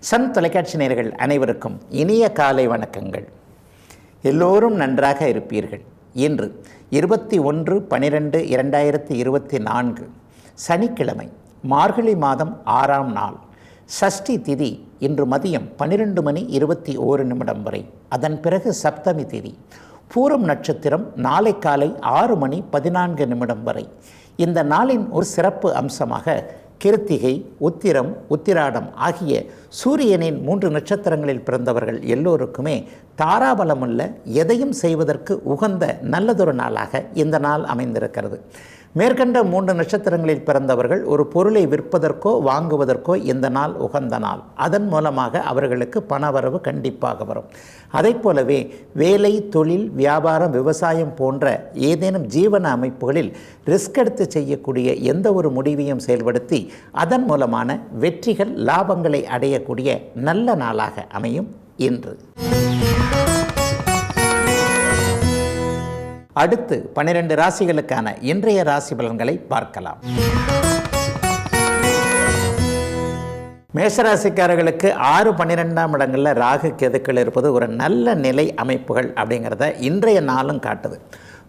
Sun தொலைக்காட்சி நேயர்கள் அனைவருக்கும் இனிய காலை வணக்கங்கள். எல்லோரும் நன்றாக இருப்பீர்கள். இன்று 21/12/2024 சனிக்கிழமை, மார்கழி மாதம் 6ஆம் நாள், சஷ்டி திதி. இன்று மதியம் 12:21 வரை. அதன் பிறகு சப்தமி திதி. பூரம் நட்சத்திரம் நாளை காலை 6:14 வரை. இந்த நாளின் ஒரு சிறப்பு அம்சமாக கிருத்திகை, உத்திரம், உத்திராடம் ஆகிய சூரியனின் 3 நட்சத்திரங்களில் பிறந்தவர்கள் எல்லோருக்குமே தாராபலமுள்ள எதையும் செய்வதற்கு உகந்த நல்லதொரு நாளாக இந்த நாள் அமைந்திருக்கிறது. மேற்கண்ட 3 நட்சத்திரங்களில் பிறந்தவர்கள் ஒரு பொருளை விற்பதற்கோ வாங்குவதற்கோ இந்த நாள் உகந்த நாள். அதன் மூலமாக அவர்களுக்கு பணவரவு கண்டிப்பாக வரும். அதை போலவே வேலை, தொழில், வியாபாரம், விவசாயம் போன்ற ஏதேனும் ஜீவன அமைப்புகளில் ரிஸ்க் எடுத்து செய்யக்கூடிய எந்த ஒரு முடிவையும் செயல்படுத்தி அதன் மூலமான வெற்றிகள், லாபங்களை அடையக்கூடிய நல்ல நாளாக அமையும் இன்று. அடுத்து 12 ராசிகளுக்கான இன்றைய ராசி பலன்களை பார்க்கலாம். மேஷராசிக்காரர்களுக்கு 6, 12ஆம் இடங்களில் ராகு கேதுக்கள் இருப்பது ஒரு நல்ல நிலை அமைப்புகள் அப்படிங்கிறத இன்றைய நாளும் காட்டுது.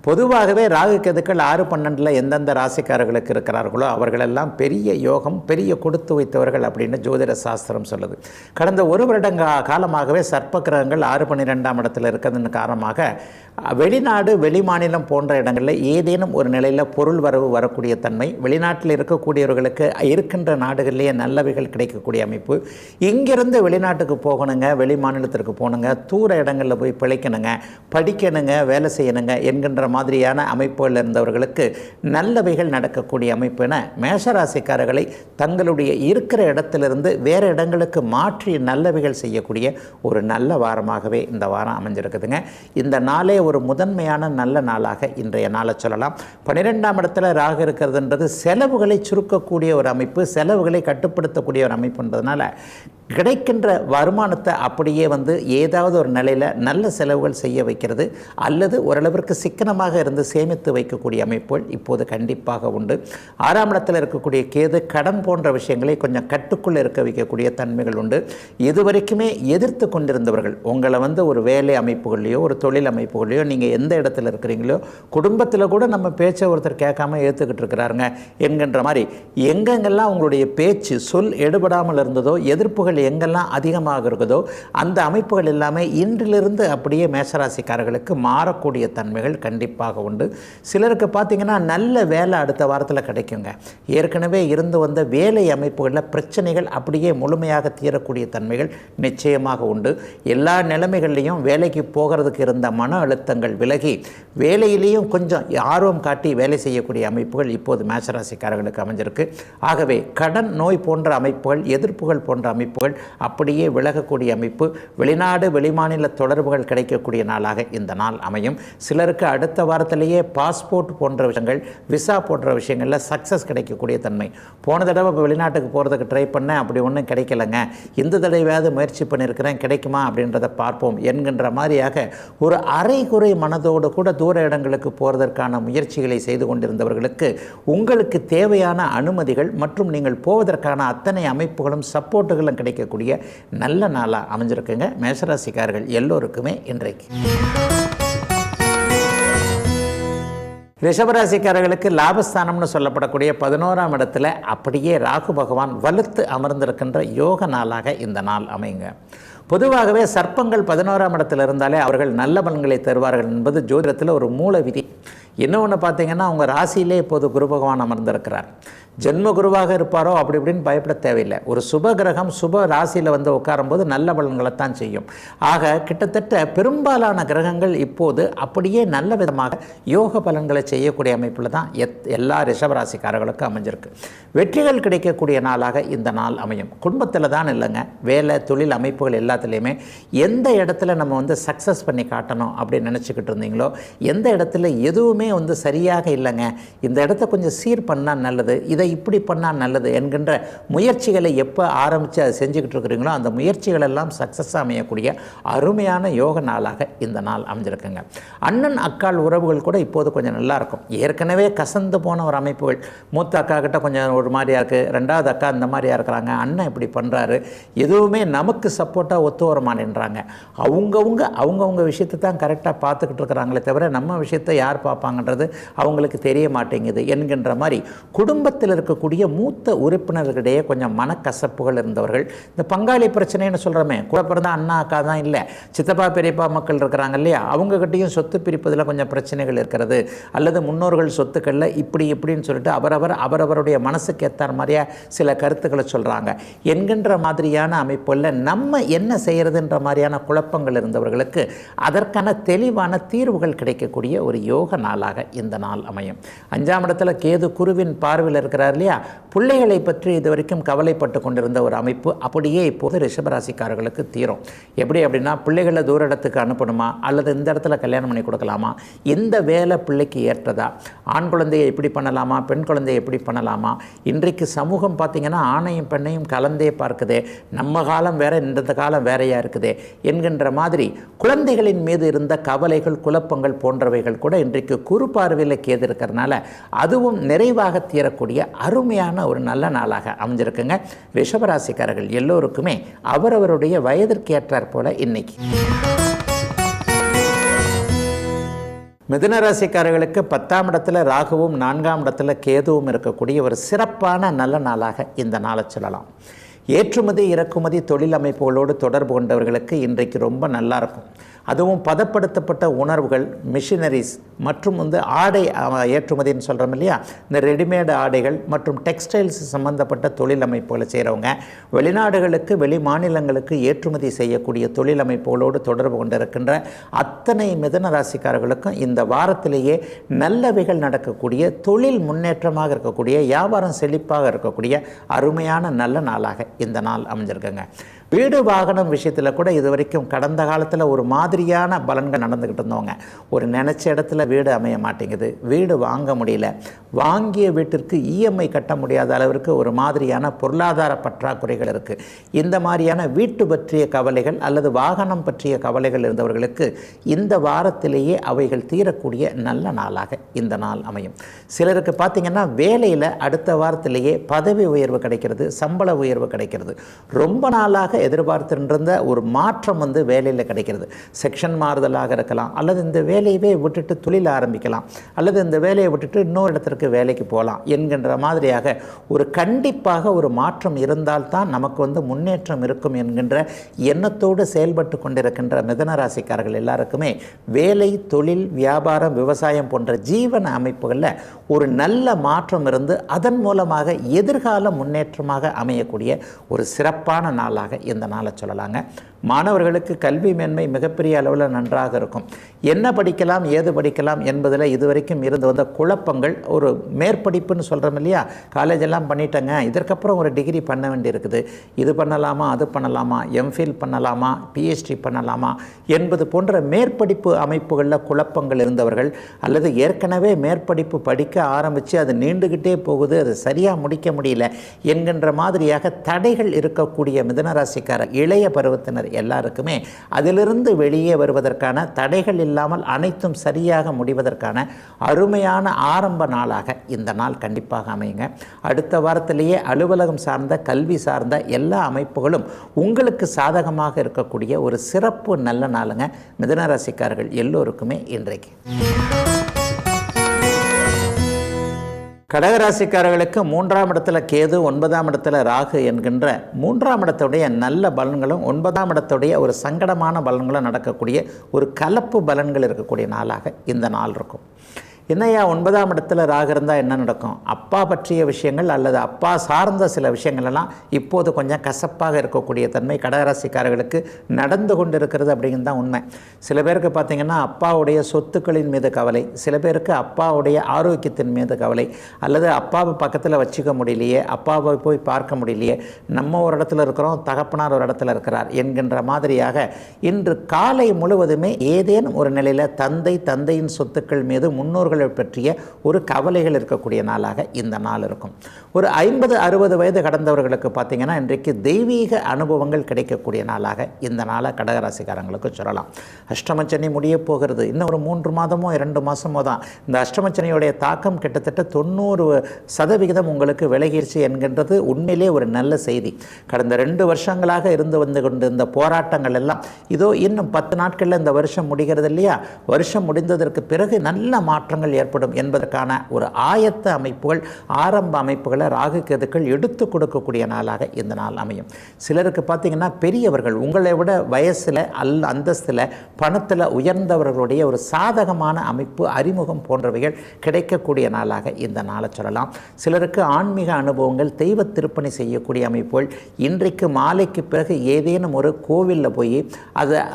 பொதுவாகவே ராகு கேதுக்கள் 6, 12 எந்தெந்த ராசிக்காரர்களுக்கு இருக்கிறார்களோ அவர்களெல்லாம் பெரிய யோகம், பெரிய கொடுத்து வைத்தவர்கள் அப்படின்னு ஜோதிட சாஸ்திரம் சொல்லுது. கடந்த ஒரு வருடங்க காலமாகவே சர்ப்ப கிரகங்கள் 6, 12ஆம் இடத்துல இருக்கிறதுன்னு காரணமாக வெளிநாடு, வெளிமாநிலம் போன்ற இடங்களில் ஏதேனும் ஒரு நிலையில் பொருள் வரவு வரக்கூடிய தன்மை, வெளிநாட்டில் இருக்கக்கூடியவர்களுக்கு இருக்கின்ற நாடுகளிலேயே நல்லவைகள் கிடைக்கக்கூடிய அமைப்பு, இங்கிருந்து வெளிநாட்டுக்கு போகணுங்க, வெளி மாநிலத்திற்கு போகணுங்க, தூர இடங்களில் போய் பிழைக்கணுங்க, படிக்கணுங்க, வேலை செய்யணுங்க என்கின்ற மாதிரியான அமைப்புகள் இருந்தவர்களுக்கு நல்லவைகள் நடக்கக்கூடிய அமைப்பு என மேஷராசிக்காரர்களை தங்களுடைய இருக்கிற இடத்திலிருந்து வேறு இடங்களுக்கு மாற்றி நல்லவைகள் செய்யக்கூடிய ஒரு நல்ல வாரமாகவே இந்த வாரம் அமைஞ்சிருக்குதுங்க. இந்த நாளே ஒரு முதன்மையான நல்ல நாளாக இன்றைய நாளை சொல்லலாம். 12ஆம் இடத்துல ராகு இருக்கிறதுன்றது செலவுகளை சுருக்கக்கூடிய ஒரு அமைப்பு, செலவுகளை கட்டுப்படுத்தக்கூடிய ஒரு அமைப்புன்றதுனால கிடைக்கின்ற வருமானத்தை அப்படியே ஏதாவது ஒரு நிலையில் நல்ல செலவுகள் செய்ய வைக்கிறது அல்லது ஓரளவிற்கு சிக்கனமாக இருந்து சேமித்து வைக்கக்கூடிய அமைப்புகள் இப்போது கண்டிப்பாக உண்டு. 6ஆம் இடத்தில் இருக்கக்கூடிய கேது கடன் போன்ற விஷயங்களை கொஞ்சம் கட்டுக்குள் இருக்க வைக்கக்கூடிய தன்மைகள் உண்டு. இதுவரைக்குமே எதிர்த்து கொண்டிருந்தவர்கள் உங்களை ஒரு வேலை அமைப்புகள்லையோ ஒரு தொழில் அமைப்புகள்லையோ நீங்கள் எந்த இடத்துல இருக்கிறீங்களோ, குடும்பத்தில் கூட நம்ம பேச்சை ஒருத்தர் கேட்காம ஏற்றுக்கிட்டு இருக்கிறாருங்க என்கின்ற மாதிரி எங்கெங்கெல்லாம் உங்களுடைய பேச்சு சொல் எடுபடாமல் இருந்ததோ, எதிர்ப்புகள் எங்கெல்லாம் அதிகமாக இருக்குதோ அந்த அமைப்புகள் எல்லாமே இன்றிலிருந்து அப்படியே மேஷராசிக்காரர்களுக்கு மாறக்கூடிய தன்மைகள் கண்டிப்பாக உண்டு. சிலருக்கு பார்த்தீங்கன்னா நல்ல வேலை அடுத்த வாரத்தில் கிடைக்குங்க. ஏற்கனவே இருந்து வந்த வேலை அமைப்புகளில் பிரச்சனைகள் அப்படியே முழுமையாக தீரக்கூடிய தன்மைகள் நிச்சயமாக உண்டு. எல்லா நிலைமைகள்லையும் வேலைக்கு போகிறதுக்கு இருந்த மன அழுத்தங்கள் விலகி வேலையிலையும் கொஞ்சம் ஆர்வம் காட்டி வேலை செய்யக்கூடிய அமைப்புகள் இப்போது மேஷராசிக்காரர்களுக்கு அமைஞ்சிருக்கு. ஆகவே கடன், நோய் போன்ற அமைப்புகள், எதிர்ப்புகள் போன்ற அமைப்புகள் அப்படியே விலகக்கூடிய அமைப்பு, வெளிநாடு, வெளிமாநில தொடர்புகள் கிடைக்கக்கூடிய நாளாக இந்த நாள் அமையும். சிலருக்கு அடுத்த வாரத்திலேயே பாஸ்போர்ட் போன்ற விஷயங்கள், விசா போன்ற விஷயங்களில் சக்ஸஸ் கிடைக்கக்கூடிய தன்மை. போன தடவை வெளிநாட்டுக்கு போகிறதுக்கு ட்ரை பண்ணேன், அப்படி ஒன்றும் கிடைக்கலைங்க, இந்த தடவையாவது முயற்சி பண்ணியிருக்கிறேன், கிடைக்குமா அப்படின்றத பார்ப்போம் என்கின்ற மாதிரியாக ஒரு அரைகுறை மனதோடு கூட தூர இடங்களுக்கு போவதற்கான முயற்சிகளை செய்து கொண்டிருந்தவர்களுக்கு உங்களுக்கு தேவையான அனுமதிகள் மற்றும் நீங்கள் போவதற்கான அத்தனை அமைப்புகளும் சப்போர்ட்டுகளும் கிடைக்கக்கூடிய நல்ல நாளாக அமைஞ்சிருக்குங்க மேஷராசிக்காரர்கள் எல்லோருக்குமே இன்றைக்கு. ரிஷபராசிக்காரர்களுக்கு லாபஸ்தானம்னு சொல்லப்படக்கூடிய 11ஆம் இடத்துல அப்படியே ராகு பகவான் வலுத்து அமர்ந்திருக்கின்ற யோக நாளாக இந்த நாள் அமைங்க. பொதுவாகவே சர்ப்பங்கள் 11ஆம் இடத்துல இருந்தாலே அவர்கள் நல்ல பலன்களை தருவார்கள் என்பது ஜோதிடத்தில் ஒரு மூல விதி. இன்னொன்று பார்த்தீங்கன்னா, அவங்க ராசியிலே இப்போது குரு பகவான் அமர்ந்திருக்கிறார். ஜென்ம குருவாக இருப்பாரோ அப்படி இப்படின்னு பயப்பட தேவையில்லை. ஒரு சுப கிரகம் சுப ராசியில் உட்காரும்போது நல்ல பலன்களைத்தான் செய்யும். ஆக கிட்டத்தட்ட பெரும்பாலான கிரகங்கள் இப்போது அப்படியே நல்ல விதமாக யோக பலன்களை செய்யக்கூடிய அமைப்பில் தான் எல்லா ரிஷபராசிக்காரர்களுக்கும் அமைஞ்சிருக்கு. வெற்றிகள் கிடைக்கக்கூடிய நாளாக இந்த நாள் அமையும். குடும்பத்தில் தான் இல்லைங்க, வேலை, தொழில் அமைப்புகள் எல்லாத்துலேயுமே எந்த இடத்துல நம்ம சக்ஸஸ் பண்ணி காட்டணும் அப்படின்னு நினச்சிக்கிட்டு இருந்தீங்களோ, எந்த இடத்துல எதுவுமே எதுவுமே சரியாக இல்லைங்க, இந்த இடத்த கொஞ்சம் சீர் பண்ணால் நல்லது, இதை இப்படி பண்ணால் நல்லது என்கின்ற முயற்சிகளை எப்போ ஆரம்பித்து அதை செஞ்சுக்கிட்டு இருக்கிறீங்களோ அந்த முயற்சிகள் எல்லாம் சக்ஸஸாக அமையக்கூடிய அருமையான யோக நாளாக இந்த நாள் அமைஞ்சிருக்குங்க. அண்ணன் அக்காள் உறவுகள் கூட இப்போது கொஞ்சம் நல்லாயிருக்கும். ஏற்கனவே கசந்து போன ஒரு அமைப்புகள், மூத்த அக்கா கிட்ட கொஞ்சம் ஒரு மாதிரியாக இருக்குது, ரெண்டாவது அக்கா இந்த மாதிரியாக இருக்கிறாங்க, அண்ணன் இப்படி பண்ணுறாரு, எதுவுமே நமக்கு சப்போர்ட்டாக ஒத்து வர மாட்டேன்றாங்க, அவங்கவுங்க விஷயத்தை தான் கரெக்டாக பார்த்துக்கிட்டு இருக்கிறாங்களே தவிர நம்ம விஷயத்தை யார் பார்ப்பாங்கன்றது அவங்களுக்கு தெரிய மாட்டேங்குது என்கின்ற மாதிரி குடும்பத்தில் இருக்கக்கூடிய மூத்த உறுப்பினர்களிடையே கொஞ்சம் மனக்கசப்புகள் இருந்தவர்கள், இந்த பங்காளி பிரச்சனைன்னு சொல்கிறோமே, கூட பிறந்த அண்ணா அக்கா தான் இல்லை, சித்தப்பா பெரியப்பா மக்கள் இருக்கிறாங்க இல்லையா, அவங்ககிட்டையும் சொத்து பிரிப்பதில் கொஞ்சம் பிரச்சனைகள் இருக்கிறது, அல்லது முன்னோர்கள் சொத்துக்களில் இப்படின்னு சொல்லிட்டு அவரவருடைய மனசுக்கு ஏற்ற மாதிரியா சில கருத்துக்களை சொல்கிறாங்க என்கின்ற மாதிரியான அமைப்புகளில் நம்ம என்ன செய்கிறதுன்ற மாதிரியான குழப்பங்கள் இருந்தவர்களுக்கு அதற்கான தெளிவான தீர்வுகள் கிடைக்கக்கூடிய ஒரு யோக நாளாக இந்த நாள் அமையும். 5ஆம் இடத்துல கேது குருவின் பார்வையில் இருக்கிறார் இல்லையா, பிள்ளைகளை பற்றி இதுவரைக்கும் கவலைப்பட்டு கொண்டிருந்த ஒரு அமைப்பு அப்படியே இப்போது ரிஷபராசிக்காரர்களுக்கு தீரும். எப்படி அப்படின்னா, பிள்ளைகளை தூர இடத்துக்கு அனுப்பணுமா, அல்லது இந்த இடத்துல கல்யாணம் பண்ணி கொடுக்கலாமா, இந்த வேலை பிள்ளைக்கு ஏற்றதா, ஆண் குழந்தையை எப்படி பண்ணலாமா, பெண் குழந்தையை எப்படி பண்ணலாமா, இன்றைக்கு சமூகம் பார்த்திங்கன்னா ஆணையும் பெண்ணையும் கலந்தே பார்க்குதே, நம்ம காலம் வேற இந்த காலம் வேறையாக இருக்குதே என்கின்ற மாதிரி குழந்தைகளின் மீது இருந்த கவலைகள் குழப்பங்கள் போன்றவைகள் கூட இன்றைக்கு குரு பார்வையில் கேது இருக்கிறதுனால அதுவும் நிறைவாக தீரக்கூடிய அருமையான ஒரு நல்ல நாளாக அமைஞ்சிருக்குங்க. ரிஷபராசிக்காரர்கள் எல்லோருக்குமே அவரவருடைய வயதிற்கு ஏற்றாற் போல இன்னைக்கு. மிதுன ராசிக்காரர்களுக்கு 10ஆம் இடத்துல ராகுவும் 4ஆம் இடத்துல கேதுவும் இருக்கக்கூடிய ஒரு சிறப்பான நல்ல நாளாக இந்த நாளை சொல்லலாம். ஏற்றுமதி இறக்குமதி தொழில் அமைப்புகளோடு தொடர்பு கொண்டவர்களுக்கு இன்றைக்கு ரொம்ப நல்லா இருக்கும். அதுவும் பதப்படுத்தப்பட்ட உணர்வுகள், மிஷினரிஸ் மற்றும் ஆடை ஏற்றுமதின்னு சொல்கிறோம் இல்லையா, இந்த ரெடிமேடு ஆடைகள் மற்றும் டெக்ஸ்டைல்ஸ் சம்மந்தப்பட்ட தொழில் அமைப்புகளை செய்கிறவங்க, வெளிநாடுகளுக்கு வெளி மாநிலங்களுக்கு ஏற்றுமதி செய்யக்கூடிய தொழில் அமைப்புகளோடு தொடர்பு கொண்டிருக்கின்ற அத்தனை மிதுன ராசிக்காரர்களுக்கும் இந்த வாரத்திலேயே நல்லவைகள் நடக்கக்கூடிய, தொழில் முன்னேற்றமாக இருக்கக்கூடிய, வியாபாரம் செழிப்பாக இருக்கக்கூடிய அருமையான நல்ல நாளாக இந்த நாள் அமைஞ்சிருக்குங்க. வீடு வாகனம் விஷயத்தில் கூட இது வரைக்கும் கடந்த காலத்தில் ஒரு மாதிரியான பலன்கள் நடந்துக்கிட்டு இருந்தவங்க, ஒரு நினச்ச இடத்துல வீடு அமைய மாட்டேங்குது, வீடு வாங்க முடியல, வாங்கிய வீட்டிற்கு இஎம்ஐ கட்ட முடியாத அளவிற்கு ஒரு மாதிரியான பொருளாதார பற்றாக்குறைகள் இருக்குது, இந்த மாதிரியான வீட்டு பற்றிய கவலைகள் அல்லது வாகனம் பற்றிய கவலைகள் இருந்தவர்களுக்கு இந்த வாரத்திலேயே அவைகள் தீரக்கூடிய நல்ல நாளாக இந்த நாள் அமையும். சிலருக்கு பார்த்திங்கன்னா வேலையில் அடுத்த வாரத்திலேயே பதவி உயர்வு கிடைக்கிறது, சம்பள உயர்வு கிடைக்கிறது, ரொம்ப நாளாக எதிர்பார்த்திருந்த ஒரு மாற்றம் வேலையில் கிடைக்கிறது. செக்ஷன் மாறுதலாக இருக்கலாம், அல்லது இந்த வேலையவே விட்டுட்டு தொழில் ஆரம்பிக்கலாம், அல்லது இந்த வேலையை விட்டுட்டு இன்னொரு இடத்திற்கு வேலைக்கு போகலாம் என்கின்ற மாதிரியாக ஒரு கண்டிப்பாக ஒரு மாற்றம் இருந்தால்தான் நமக்கு முன்னேற்றம் இருக்கும் என்கின்ற எண்ணத்தோடு செயல்பட்டு கொண்டிருக்கின்ற மிதுன ராசிக்காரர்கள் எல்லாருக்குமே வேலை, தொழில், வியாபாரம், விவசாயம் போன்ற ஜீவன அமைப்புகளில் ஒரு நல்ல மாற்றம் இருந்து அதன் மூலமாக எதிர்கால முன்னேற்றமாக அமையக்கூடிய ஒரு சிறப்பான நாளாக இந்த நாளை சொல்லலாங்க. மாணவர்களுக்கு கல்வி மேன்மை மிகப்பெரிய அளவில் நன்றாக இருக்கும். என்ன படிக்கலாம், ஏது படிக்கலாம் என்பதில் இதுவரைக்கும் இருந்து வந்த குழப்பங்கள், ஒரு மேற்படிப்புன்னு சொல்கிறோம் இல்லையா, காலேஜ் எல்லாம் பண்ணிட்டேங்க, இதற்கப்புறம் ஒரு டிகிரி பண்ண வேண்டியிருக்குது, இது பண்ணலாமா, அது பண்ணலாமா, எம்ஃபில் பண்ணலாமா, பிஹெச்டி பண்ணலாமா என்பது போன்ற மேற்படிப்பு அமைப்புகளில் குழப்பங்கள் இருந்தவர்கள், அல்லது ஏற்கனவே மேற்படிப்பு படிக்க ஆரம்பித்து அது நீண்டுக்கிட்டே போகுது, அது சரியாக முடிக்க முடியல என்கின்ற மாதிரியாக தடைகள் இருக்கக்கூடிய மிதுனராசிக்கார இளைய பருவத்தினர் எல்லாருக்குமே அதிலிருந்து வெளியே வருவதற்கான, தடைகள் இல்லாமல் அனைத்தும் சரியாக முடிவதற்கான அருமையான ஆரம்ப நாளாக இந்த நாள் கண்டிப்பாக அமையுங்க. அடுத்த வாரத்திலேயே அலுவலகம் சார்ந்த, கல்வி சார்ந்த எல்லா அமைப்புகளும் உங்களுக்கு சாதகமாக இருக்கக்கூடிய ஒரு சிறப்பு நல்ல நாளுங்க மிதுன ராசிக்காரர்கள் எல்லோருக்குமே இன்றைக்கு. கடகராசிக்காரர்களுக்கு 3ஆம் இடத்துல கேது, 9ஆம் இடத்துல ராகு என்கின்ற 3ஆம் இடத்துடைய நல்ல பலன்களும் 9ஆம் இடத்துடைய ஒரு சங்கடமான பலன்களும் நடக்கக்கூடிய ஒரு கலப்பு பலன்கள் இருக்கக்கூடிய நாளாக இந்த நாள் இருக்கும். என்னையா 9ஆம் இடத்துல ராகு இருந்தால் என்ன நடக்கும்? அப்பா பற்றிய விஷயங்கள் அல்லது அப்பா சார்ந்த சில விஷயங்கள்லாம் இப்போது கொஞ்சம் கசப்பாக இருக்கக்கூடிய தன்மை கடகராசிக்காரர்களுக்கு நடந்து கொண்டு இருக்கிறது அப்படிங்கிறது தான் உண்மை. சில பேருக்கு பார்த்திங்கன்னா அப்பாவுடைய சொத்துக்களின் மீது கவலை, சில பேருக்கு அப்பாவுடைய ஆரோக்கியத்தின் மீது கவலை, அல்லது அப்பாவை பக்கத்தில் வச்சுக்க முடியலையே, அப்பாவை போய் பார்க்க முடியலையே, நம்ம ஒரு இடத்துல இருக்கிறோம், தகப்பனார் ஒரு இடத்துல இருக்கிறார் என்கின்ற மாதிரியாக இன்று காலை முழுவதுமே ஏதேனும் ஒரு நிலையில் தந்தையின் சொத்துக்கள் மீது, முன்னோர்கள் உறவுகளை பற்றிய ஒரு கவலைகள் இருக்கக்கூடிய நாளாக இந்த நாள் இருக்கும். ஒரு 50-60 வயது கடந்தவர்களுக்கு பார்த்திங்கன்னா இன்றைக்கு தெய்வீக அனுபவங்கள் கிடைக்கக்கூடிய நாளாக இந்த நாளை கடகராசிக்காரங்களுக்கு சொல்லலாம். அஷ்டமச்சனி முடிய போகிறது. இன்னும் ஒரு 3 மாதமோ 2 மாதமோ தான். இந்த அஷ்டமச்சனியுடைய தாக்கம் கிட்டத்தட்ட 90% உங்களுக்கு விலகிருச்சு என்கின்றது உண்மையிலே ஒரு நல்ல செய்தி. கடந்த 2 வருஷங்களாக இருந்து வந்து கொண்டு இந்த போராட்டங்கள் எல்லாம் இதோ இன்னும் 10 நாட்களில் இந்த வருஷம் முடிகிறது இல்லையா? வருஷம் முடிந்ததற்கு பிறகு நல்ல மாற்றங்கள் ஏற்படும் என்பதற்கான ஒரு ஆயத்த அமைப்புகள், ஆரம்ப அமைப்புகளை ராகு கேதுக்கள் எடுத்து கொடுக்கக்கூடிய நாளாக இந்த நாள் அமையும். சிலருக்கு பார்த்தீங்கன்னா பெரியவர்கள் உங்களை விட வயசில் அந்தஸ்தில் பணத்தில் உயர்ந்தவர்களுடைய ஒரு சாதகமான அமைப்பு, அறிமுகம் போன்றவைகள் கிடைக்கக்கூடிய நாளாக இந்த நாளை சொல்லலாம். சிலருக்கு ஆன்மீக அனுபவங்கள், தெய்வ திருப்பணி செய்யக்கூடிய அமைப்புகள், இன்றைக்கு மாலைக்கு பிறகு ஏதேனும் ஒரு கோவிலில் போய்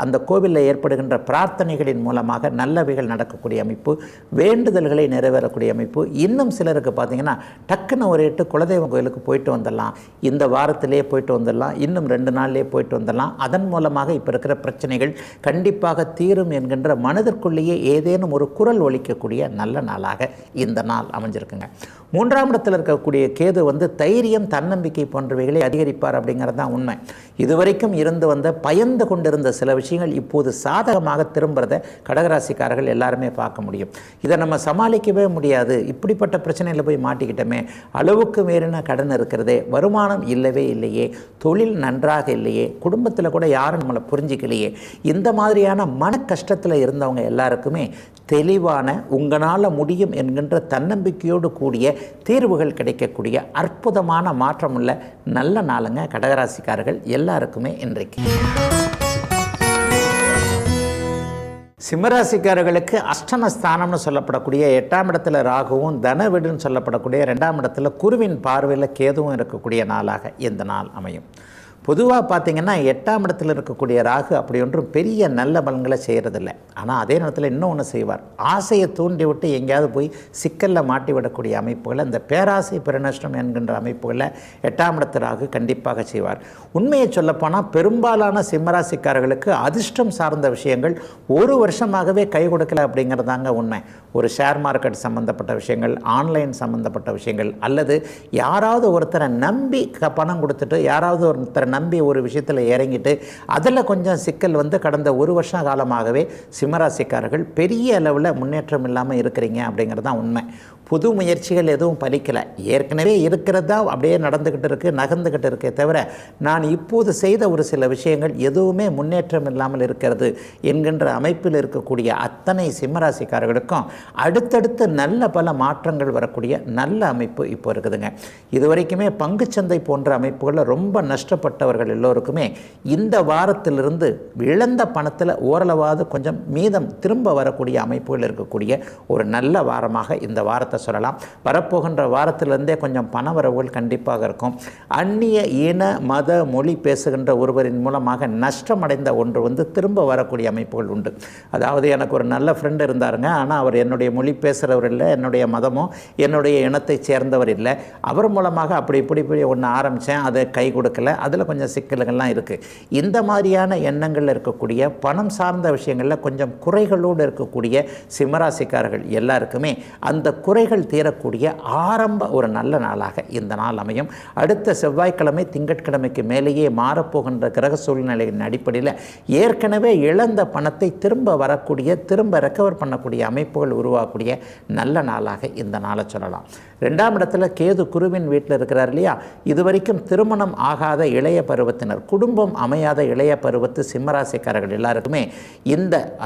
அந்த கோவிலில் ஏற்படுகின்ற பிரார்த்தனைகளின் மூலமாக நல்லவைகள் நடக்கக்கூடிய அமைப்பு, வேண்டுதல்களை நிறைவேறக்கூடிய அமைப்பு. இன்னும் சிலருக்கு பார்த்தீங்கன்னா டக்குன்னு ஒரு 8 குலதெய்வ கோயிலுக்கு போயிட்டு வந்துடலாம், இந்த வாரத்திலே போயிட்டு வந்துடலாம், இன்னும் 2 நாள்லேயே போயிட்டு வந்துடலாம், அதன் மூலமாக இப்போ இருக்கிற பிரச்சனைகள் கண்டிப்பாக தீரும் என்கின்ற மனதிற்குள்ளேயே ஏதேனும் ஒரு குரல் ஒலிக்கக்கூடிய நல்ல நாளாக இந்த நாள் அமைஞ்சிருக்குங்க. 3ஆம் இடத்தில் இருக்கக்கூடிய கேது தைரியம், தன்னம்பிக்கை போன்றவைகளை அதிகரிப்பார் அப்படிங்கிறது தான் உண்மை. இதுவரைக்கும் இருந்து வந்த பயந்து கொண்டிருந்த சில விஷயங்கள் இப்போது சாதகமாக திரும்புறதை கடகராசிக்காரர்கள் எல்லாருமே பார்க்க முடியும். இதை நம்ம சமாளிக்கவே முடியாது, இப்படிப்பட்ட பிரச்சனையில் போய் மாட்டிக்கிட்டோமே, அளவுக்கு மீறின கடன் இருக்கிறதே, வருமானம் இல்லவே இல்லையே, தொழில் நன்றாக இல்லையே, குடும்பத்தில் கூட யாரும் நம்மளை புரிஞ்சிக்கலையே, இந்த மாதிரியான மன கஷ்டத்தில் இருந்தவங்க எல்லாருக்குமே தெளிவான, உங்களால் முடியும் என்கின்ற தன்னம்பிக்கையோடு கூடிய தீர்வுகள் கிடைக்கக்கூடிய அற்புதமான மாற்றமுள்ள நல்ல நாளுங்க கடகராசிக்காரர்கள் எல்லாருக்குமே இன்றைக்கு. சிம்மராசிக்காரர்களுக்கு அஷ்டமஸ்தானம்னு சொல்லப்படக்கூடிய 8ஆம் இடத்துல ராகுவும், தன வீடுன்னு சொல்லப்படக்கூடிய 2ஆம் இடத்துல குருவின் பார்வையில் கேதுவும் இருக்கக்கூடிய நாளாக இந்த நாள் அமையும். பொதுவாக பார்த்திங்கன்னா 8ஆம் இடத்தில் இருக்கக்கூடிய ராகு அப்படி ஒன்றும் பெரிய நல்ல பலன்களை செய்கிறதில்ல. ஆனால் அதே நேரத்தில் இன்னொன்று செய்வார், ஆசையை தூண்டி விட்டு எங்கேயாவது போய் சிக்கலில் மாட்டி விடக்கூடிய அமைப்புகளை, இந்த பேராசை பெருநஷ்டம் என்கின்ற அமைப்புகளை 8ஆம் இடத்து ராகு கண்டிப்பாக செய்வார். உண்மையை சொல்லப்போனால் பெரும்பாலான சிம்மராசிக்காரர்களுக்கு அதிர்ஷ்டம் சார்ந்த விஷயங்கள் ஒரு வருஷமாகவே கை கொடுக்கல அப்படிங்கிறதாங்க உண்மை. ஒரு ஷேர் மார்க்கெட் சம்மந்தப்பட்ட விஷயங்கள், ஆன்லைன் சம்மந்தப்பட்ட விஷயங்கள், அல்லது யாராவது ஒருத்தரை நம்பி பணம் கொடுத்துட்டு யாராவது ஒருத்தரை நம்பி ஒரு விஷயத்தில் இறங்கிட்டு அதில் கொஞ்சம் சிக்கல் கடந்த ஒரு வருஷ காலமாகவே சிம்மராசிக்காரர்கள் பெரிய அளவில் முன்னேற்றம் இல்லாமல் இருக்கிறீங்க அப்படிங்கிறது தான் உண்மை. புது முயற்சிகள் எதுவும் பலிக்கலை, ஏற்கனவே இருக்கிறதா அப்படியே நடந்துக்கிட்டு இருக்குது, நகர்ந்துக்கிட்டு இருக்கே தவிர நான் இப்போது செய்த ஒரு சில விஷயங்கள் எதுவுமே முன்னேற்றம் இல்லாமல் இருக்கிறது என்கின்ற அமைப்பில் இருக்கக்கூடிய அத்தனை சிம்மராசிக்காரர்களுக்கும் அடுத்தடுத்து நல்ல பல மாற்றங்கள் வரக்கூடிய நல்ல அமைப்பு இப்போ இருக்குதுங்க. இதுவரைக்குமே பங்குச்சந்தை போன்ற அமைப்புகளில் ரொம்ப நஷ்டப்பட்டவர்கள் எல்லோருக்குமே இந்த வாரத்திலிருந்து இழந்த பணத்தில் ஓரளவாவது கொஞ்சம் மீதம் திரும்ப வரக்கூடிய அமைப்புகள் இருக்கக்கூடிய ஒரு நல்ல வாரமாக இந்த வாரத்தை சொல்லலாம். வரப்போகின்ற வாரத்திலிருந்தே கொஞ்சம் பணவரவுகள் கண்டிப்பாக இருக்கும். அந்நிய இன மத மொழி பேசுகின்ற ஒருவரின் மூலமாக நஷ்டமடைந்த ஒன்று திரும்ப வரக்கூடிய அமைப்புகள் உண்டு. அதாவது எனக்கு ஒரு நல்ல ஃப்ரெண்டு இருந்தாருங்க, ஆனால் அவர் என்னுடைய மொழி பேசுகிறவர் இல்லை, என்னுடைய மதமோ என்னுடைய இனத்தை சேர்ந்தவர் இல்லை, அவர் மூலமாக அப்படி இப்படி ஒன்று ஆரம்பித்தேன், அது கை கொடுக்கல, அதில் கொஞ்சம் சிக்கல்கள்லாம் இருக்குது. இந்த மாதிரியான எண்ணங்களில் இருக்கக்கூடிய பணம் சார்ந்த விஷயங்களில் கொஞ்சம் குறைகளோடு இருக்கக்கூடிய சிம்மராசிக்காரர்கள் எல்லாருக்குமே அந்த குறைகள் தீரக்கூடிய ஆரம்ப ஒரு நல்ல நாளாக இந்த நாள் அமையும். அடுத்த செவ்வாய்க்கிழமை திங்கட்கிழமைக்கு மேலேயே மாறப்போகின்ற கிரக சூழ்நிலையின் அடிப்படையில் ஏற்கனவே இழந்த பணத்தை திரும்ப வரக்கூடிய, திரும்ப ரெக்கவர் பண்ணக்கூடிய அமைப்புகள் உருவாகக்கூடிய நல்ல நாளாக இந்த நாளை சொல்லலாம். 2ஆம் இடத்துல கேது குருவின் வீட்டில் இருக்கிறார் இல்லையா? இதுவரைக்கும் திருமணம் ஆகாத இளைய பருவத்தினர், குடும்பம் அமையாத இளைய பருவத்து சிம்மராசிக்காரர்கள் எல்லாருக்குமே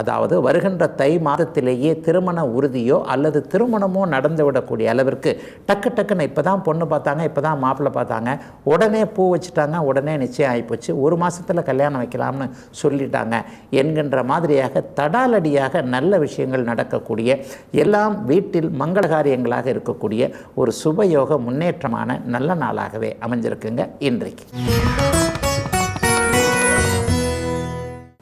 அதாவது வருகின்ற தை மாதத்திலேயே திருமண உறுதியோ அல்லது திருமணமோ நடந்துவிடக்கூடிய அளவிற்கு டக்குன்னு இப்போ தான் பொண்ணு பார்த்தாங்க, இப்போ தான் மாப்பிள்ளை பார்த்தாங்க, உடனே பூ வச்சுட்டாங்க, உடனே நிச்சயம் ஆகிப்போச்சு, ஒரு மாதத்தில் கல்யாணம் வைக்கலாம்னு சொல்லிட்டாங்க என்கின்ற மாதிரியாக தடாலடியாக நல்ல விஷயங்கள் நடக்கக்கூடிய, எல்லாம் வீட்டில் மங்களகாரியங்களாக இருக்கக்கூடிய ஒரு சுபயோக முன்னேற்றமான நல்ல நாளாகவே அமைஞ்சிருக்குங்க இன்றைக்கு.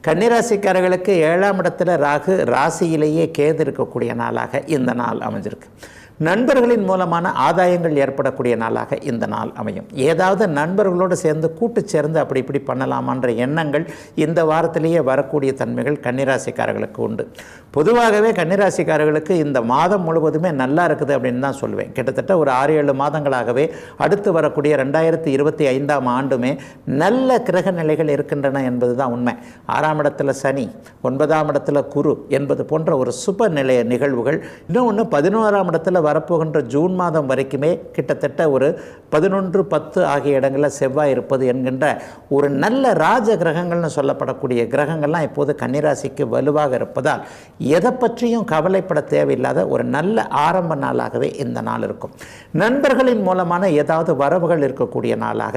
கன்னிராசிக்காரர்களுக்கு 7ஆம் இடத்துல ராகு, ராசியிலேயே கேது இருக்கக்கூடிய நாளாக இந்த நாள் அமைஞ்சிருக்கு. நண்பர்களின் மூலமான ஆதாயங்கள் ஏற்படக்கூடிய நாளாக இந்த நாள் அமையும். ஏதாவது நண்பர்களோடு சேர்ந்து கூட்டு சேர்ந்து அப்படி இப்படி பண்ணலாமான்ற எண்ணங்கள் இந்த வாரத்திலேயே வரக்கூடிய தன்மைகள் கன்னிராசிக்காரர்களுக்கு உண்டு. பொதுவாகவே கன்னிராசிக்காரர்களுக்கு இந்த மாதம் முழுவதுமே நல்லா இருக்குது அப்படின்னு தான் சொல்லுவேன். கிட்டத்தட்ட ஒரு 6-7 மாதங்களாகவே அடுத்து வரக்கூடிய 2025ஆம் ஆண்டுமே நல்ல கிரக நிலைகள் இருக்கின்றன என்பது தான் உண்மை. 6ஆம் இடத்துல சனி, 9ஆம் இடத்துல குரு என்பது போன்ற ஒரு சுப நிலைய நிகழ்வுகள். இன்னொன்று 11ஆம் இடத்துல வரப்போகின்ற ஜூன் மாதம் வரைக்குமே கிட்டத்தட்ட ஒரு 11-10 ஆகிய இடங்களில் செவ்வாய் இருப்பது என்கின்ற ஒரு நல்ல ராஜ கிரகங்கள்னு சொல்லப்படக்கூடிய கிரகங்கள்லாம் இப்போது கன்னிராசிக்கு வலுவாக இருப்பதால் எதை பற்றியும் கவலைப்பட தேவையில்லாத ஒரு நல்ல ஆரம்ப நாளாகவே இந்த நாள் இருக்கும். நண்பர்களின் மூலமான ஏதாவது வரவுகள் இருக்கக்கூடிய நாளாக,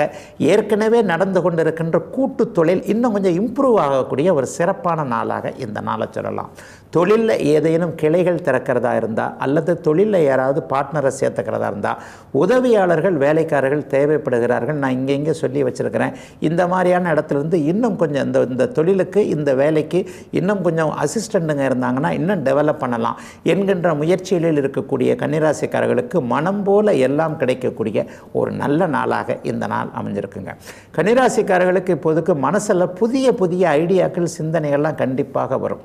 ஏற்கனவே நடந்து கொண்டிருக்கின்ற கூட்டு தொழில் இன்னும் கொஞ்சம் இம்ப்ரூவ் ஆகக்கூடிய ஒரு சிறப்பான நாளாக இந்த நாளை சொல்லலாம். தொழிலில் ஏதேனும் கிளைகள் திறக்கிறதா இருந்தால் அல்லது தொழிலில் யாராவது பார்ட்னரை சேர்த்துக்கிறதா இருந்தால் உதவியாளர்கள் வேலைக்காரர்கள் தேவைப்படுகிறார்கள். நான் இங்கே சொல்லி வச்சுருக்கிறேன். இந்த மாதிரியான இடத்துலேருந்து இன்னும் கொஞ்சம் இந்த தொழிலுக்கு இந்த வேலைக்கு இன்னும் கொஞ்சம் அசிஸ்டண்ட்டுங்க இருந்தாங்கன்னா இன்னும் டெவலப் பண்ணலாம் என்கின்ற முயற்சிகளில் இருக்கக்கூடிய கன்னிராசிக்காரர்களுக்கு மனம் போல எல்லாம் கிடைக்கக்கூடிய ஒரு நல்ல நாளாக இந்த நாள் அமைஞ்சிருக்குங்க. கன்னிராசிக்காரர்களுக்கு இப்போதுக்கு மனசில் புதிய புதிய ஐடியாக்கள் சிந்தனைகள்லாம் கண்டிப்பாக வரும்.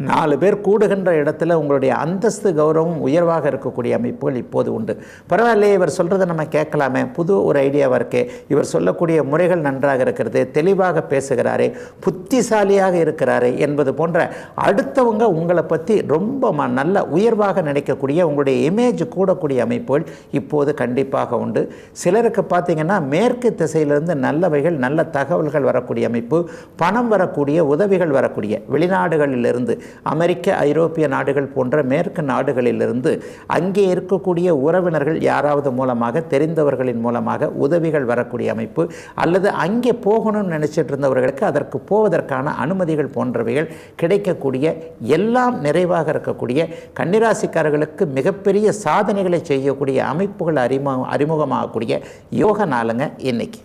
4 பேர் கூடுகின்ற இடத்துல உங்களுடைய அந்தஸ்து கௌரவம் உயர்வாக இருக்கக்கூடிய அமைப்புகள் இப்போது உண்டு. பரவாயில்லையே, இவர் சொல்கிறத நம்ம கேட்கலாமே, புது ஒரு ஐடியாவாக இருக்கே, இவர் சொல்லக்கூடிய முறைகள் நன்றாக இருக்கிறது, தெளிவாக பேசுகிறாரே, புத்திசாலியாக இருக்கிறாரே என்பது போன்ற அடுத்தவங்க உங்களை பற்றி ரொம்ப நல்ல உயர்வாக நினைக்கக்கூடிய உங்களுடைய இமேஜ் கூடக்கூடிய அமைப்புகள் இப்போது கண்டிப்பாக உண்டு. சிலருக்கு பார்த்திங்கன்னா மேற்கு திசையிலிருந்து நல்லவைகள் நல்ல தகவல்கள் வரக்கூடிய அமைப்பு, பணம் வரக்கூடிய உதவிகள் வரக்கூடிய வெளிநாடுகளிலிருந்து அமெரிக்க ஐரோப்பிய நாடுகள் போன்ற மேற்கு நாடுகளிலிருந்து அங்கே இருக்கக்கூடிய உறவினர்கள் யாராவது மூலமாக தெரிந்தவர்களின் மூலமாக உதவிகள் வரக்கூடிய அமைப்பு, அல்லது அங்கே போகணும்னு நினைச்சிட்டு இருந்தவர்களுக்கு அதற்கு போவதற்கான அனுமதிகள் போன்றவைகள் கிடைக்கக்கூடிய, எல்லாம் நிறைவாக இருக்கக்கூடிய கன்னிராசிக்காரர்களுக்கு மிகப்பெரிய சாதனைகளை செய்யக்கூடிய அமைப்புகள் அறிமுகமாகக்கூடிய யோக நாளுங்க இன்னைக்கு.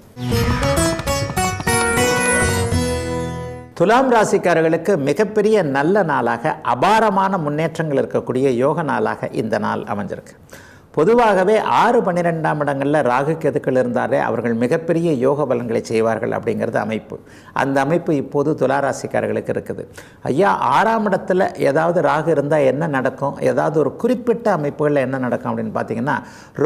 துலாம் ராசிக்காரர்களுக்கு மிகப்பெரிய நல்ல நாளாக, அபாரமான முன்னேற்றங்கள் இருக்கக்கூடிய யோக நாளாக இந்த நாள் அமைஞ்சிருக்கு. பொதுவாகவே 6-12ஆம் இடங்களில் ராகு கேதுக்கள் இருந்தாலே அவர்கள் மிகப்பெரிய யோக பலன்களை செய்வார்கள் அப்படிங்கிறது அமைப்பு. அந்த அமைப்பு இப்போது துளாராசிக்காரர்களுக்கு இருக்குது. ஐயா, 6ஆம் இடத்துல ஏதாவது ராகு இருந்தால் என்ன நடக்கும், ஏதாவது ஒரு குறிப்பிட்ட அமைப்புகளில் என்ன நடக்கும் அப்படின்னு பார்த்தீங்கன்னா,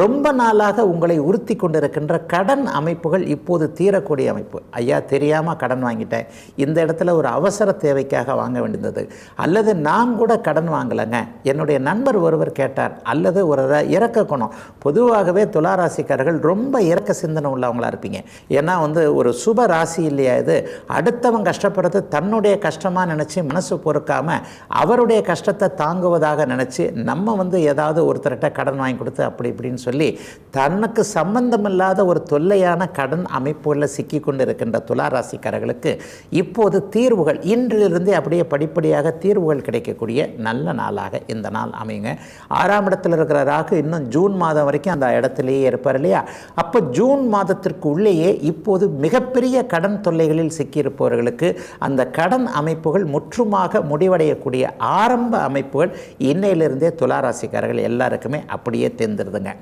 ரொம்ப நாளாக உங்களை உறுத்தி கொண்டிருக்கின்ற கடன் அமைப்புகள் இப்போது தீரக்கூடிய அமைப்பு. ஐயா, தெரியாமல் கடன் வாங்கிட்டேன், இந்த இடத்துல ஒரு அவசர தேவைக்காக வாங்க வேண்டியது, அல்லது நான் கூட கடன் வாங்கலைங்க, என்னுடைய நண்பர் ஒருவர் கேட்டார், அல்லது ஒரு இறக்க குணம். பொதுவாகவே துளாராசிக்காரர்கள் ரொம்ப இறக்க சிந்தனை உள்ளவங்களா இருப்பீங்க. ஏன்னா ஒரு சுப ராசி இல்லையா இது. அடுத்தவன் கஷ்டப்படுறது தன்னுடைய கஷ்டமாக நினச்சி மனசு பொறுக்காம அவருடைய கஷ்டத்தை தாங்குவதாக நினச்சி நம்ம ஏதாவது ஒருத்தர்கிட்ட கடன் வாங்கி கொடுத்து அப்படி இப்படின்னு சொல்லி தனக்கு சம்பந்தமில்லாத ஒரு தொல்லையான கடன் அமைப்புகளில் சிக்கி கொண்டு இருக்கின்ற துளாராசிக்காரர்களுக்கு இப்போது தீர்வுகள் இன்றிலிருந்தே அப்படியே படிப்படியாக தீர்வுகள் கிடைக்கக்கூடிய நல்ல நாளாக இந்த நாள் அமையுங்க. 6ஆம் இடத்தில் இருக்கிற ராகு இன்னும் ஜூன் மாதம் வரைக்கும் அந்த இடத்திலேயே இருப்பார் இல்லையா. அப்போ ஜூன் மாதத்திற்கு உள்ளேயே இப்போது மிகப்பெரிய கடன் தொல்லைகளில் சிக்கியிருப்பவர்களுக்கு அந்த கடன் அமைப்புகள் முற்றுமாக முடிவடையக்கூடிய ஆரம்ப அமைப்புகள் இன்னையிலிருந்தே துளாராசிக்காரர்கள் எல்லாருக்குமே அப்படியே தெரிந்துருதுங்க.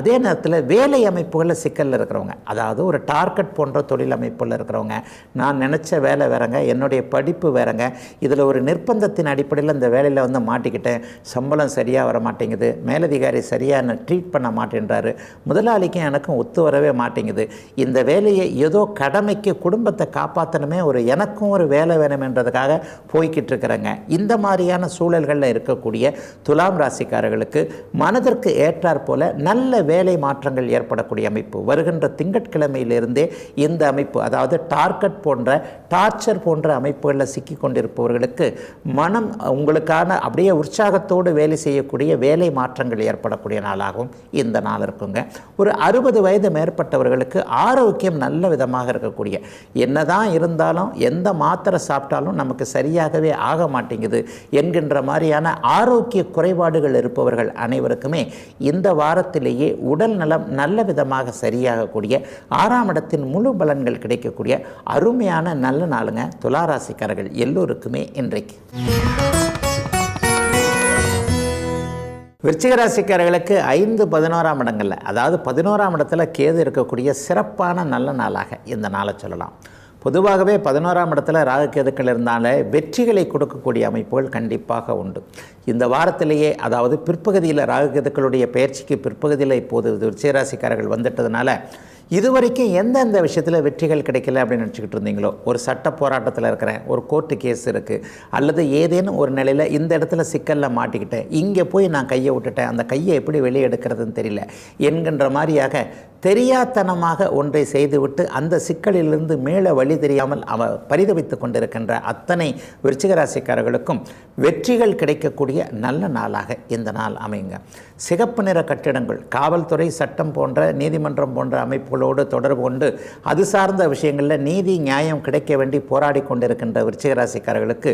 அதே நேரத்தில் வேலை அமைப்புகளில் சிக்கலில் இருக்கிறவங்க, அதாவது ஒரு டார்கெட் போன்ற தொழில் அமைப்புகளில் இருக்கிறவங்க, நான் நினச்ச வேலை வேறங்க, என்னுடைய படிப்பு வேறங்க, இதில் ஒரு நிர்பந்தத்தின் அடிப்படையில் இந்த வேலையில் மாட்டிக்கிட்டேன், சம்பளம் சரியாக வர மாட்டேங்குது, மேலதிகாரி சரியாக ட்ரீட் பண்ண மாட்டேன்றாரு, முதலாளிக்கும் எனக்கும் ஒத்து வரவே மாட்டேங்குது, இந்த வேலையை ஏதோ கடமைக்கு குடும்பத்தை காப்பாற்றணுமே, எனக்கும் ஒரு வேலை வேணும் என்றதுக்காக போய்கிட்டு இருக்கிறேங்க. இந்த மாதிரியான சூழல்களில் இருக்கக்கூடிய துலாம் ராசிக்காரர்களுக்கு மனதிற்கு ஏற்றாற் போல நல்ல வேலை மாற்றங்கள் ஏற்படக்கூடிய அமைப்பு வருகின்ற திங்கட்கிழமையிலிருந்தே இந்த அமைப்பு, அதாவது டார்கெட் போன்ற டார்ச்சர் போன்ற அமைப்புகளில் சிக்கி கொண்டிருப்பவர்களுக்கு மனம் உங்களுக்கான அப்படியே உற்சாகத்தோடு வேலை செய்யக்கூடிய வேலை மாற்றங்கள் ஏற்படக்கூடிய நாளாகவும் இந்த நாள் இருக்குங்க. ஒரு 60 வயது மேற்பட்டவர்களுக்கு ஆரோக்கியம் நல்ல விதமாக இருக்கக்கூடிய, என்னதான் இருந்தாலும் எந்த மாத்திரை சாப்பிட்டாலும் நமக்கு சரியாகவே ஆக மாட்டேங்குது என்கின்ற மாதிரியான ஆரோக்கிய குறைபாடுகள் இருப்பவர்கள் அனைவருக்குமே இந்த வாரத்திலேயே உடல் நலம் நல்ல விதமாக சரியாகக்கூடிய 6ஆம் இடத்தின் முழு பலன்கள் கிடைக்கக்கூடிய அருமையான நல்ல நாளுங்க துளாராசிக்காரர்கள் எல்லோருக்குமே இன்றைக்கு. விருச்சிக ராசிக்காரர்களுக்கு 5, 11ஆம் இடங்களில், அதாவது 11ஆம் இடத்துல கேது இருக்கக்கூடிய சிறப்பான நல்ல நாளாக இந்த நாளை சொல்லலாம். பொதுவாகவே 11ஆம் இடத்துல ராகு கேதுக்கள் இருந்தாலே வெற்றிகளை கொடுக்கக்கூடிய அமைப்புகள் கண்டிப்பாக உண்டு. இந்த வாரத்திலேயே, அதாவது பிற்பகுதியில் ராகு கேதுக்களுடைய பயிற்சிக்கு பிற்பகுதியில் இப்போது விருச்சிக ராசிக்காரர்கள் வந்துட்டதுனால இதுவரைக்கும் எந்தெந்த விஷயத்தில் வெற்றிகள் கிடைக்கல அப்படின்னு நினச்சிக்கிட்டு இருந்தீங்களோ, ஒரு சட்ட போராட்டத்தில் இருக்கிறேன், ஒரு கோர்ட்டு கேஸ் இருக்குது, அல்லது ஏதேனும் ஒரு நிலையில் இந்த இடத்துல சிக்கலில் மாட்டிக்கிட்டேன், இங்கே போய் நான் கையை விட்டுட்டேன், அந்த கையை எப்படி வெளியே எடுக்கிறதுன்னு தெரியல என்கின்ற மாதிரியாக தெரியாத்தனமாக ஒன்றை செய்துவிட்டு அந்த சிக்கலிலிருந்து மேலே வழி தெரியாமல் பரிதவித்து கொண்டிருக்கின்ற அத்தனை விருச்சிக ராசிக்காரர்களுக்கும் வெற்றிகள் கிடைக்கக்கூடிய நல்ல நாளாக இந்த நாள் அமையுங்க. சிகப்பு நிற கட்டிடங்கள், காவல்துறை, சட்டம் போன்ற நீதிமன்றம் போன்ற அமைப்புகளோடு தொடர்பு கொண்டு அது சார்ந்த விஷயங்களில் நீதி நியாயம் கிடைக்க வேண்டி போராடி கொண்டிருக்கின்ற விருச்சிக ராசிக்காரர்களுக்கு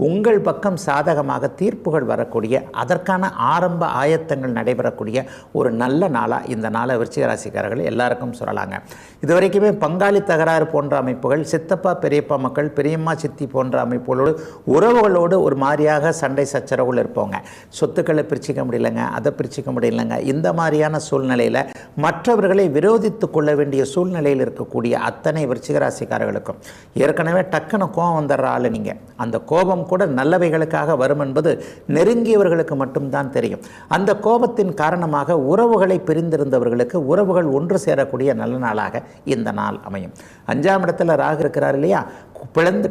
உங்கள் பக்கம் சாதகமாக தீர்ப்புகள் வரக்கூடிய, அதற்கான ஆரம்ப ஆயத்தங்கள் நடைபெறக்கூடிய ஒரு நல்ல நாளாக இந்த நாளை விருச்சிக ராசிக்காரர்கள் எல்லாருக்கும் சொல்லலாங்க. இதுவரைக்குமே பங்காளி தகராறு போன்ற அமைப்புகள், சித்தப்பா பெரியப்பா மக்கள், பெரியம்மா சித்தி போன்ற அமைப்புகளோடு உறவுகளோடு ஒரு மாதிரியாக சண்டை சச்சரவுகள் இருப்போங்க. சொத்துக்களை பிரிச்சிக்க முடியலைங்க, அதை பிரிச்சிக்க முடியலைங்க. இந்த மாதிரியான சூழ்நிலையில் மற்றவர்களை விரோதித்து கொள்ள வேண்டிய சூழ்நிலையில் இருக்கக்கூடிய அத்தனை விருச்சிக ராசிக்காரர்களுக்கும் ஏற்கனவே டக்குன்னு கோபம் வந்துடுற ஆள் நீங்கள். அந்த கோபம் கூட நல்லவைகளுக்காக வரும் என்பது நெருங்கியவர்களுக்கு மட்டும்தான் தெரியும். அந்த கோபத்தின் காரணமாக உறவுகளை பிரிந்திருந்தவர்களுக்கு உறவுகள் ஒன்று சேரக்கூடிய நல்ல நாளாக இந்த நாள் அமையும். 5ஆம் இடத்துல ராகு இருக்கிறார் இல்லையா,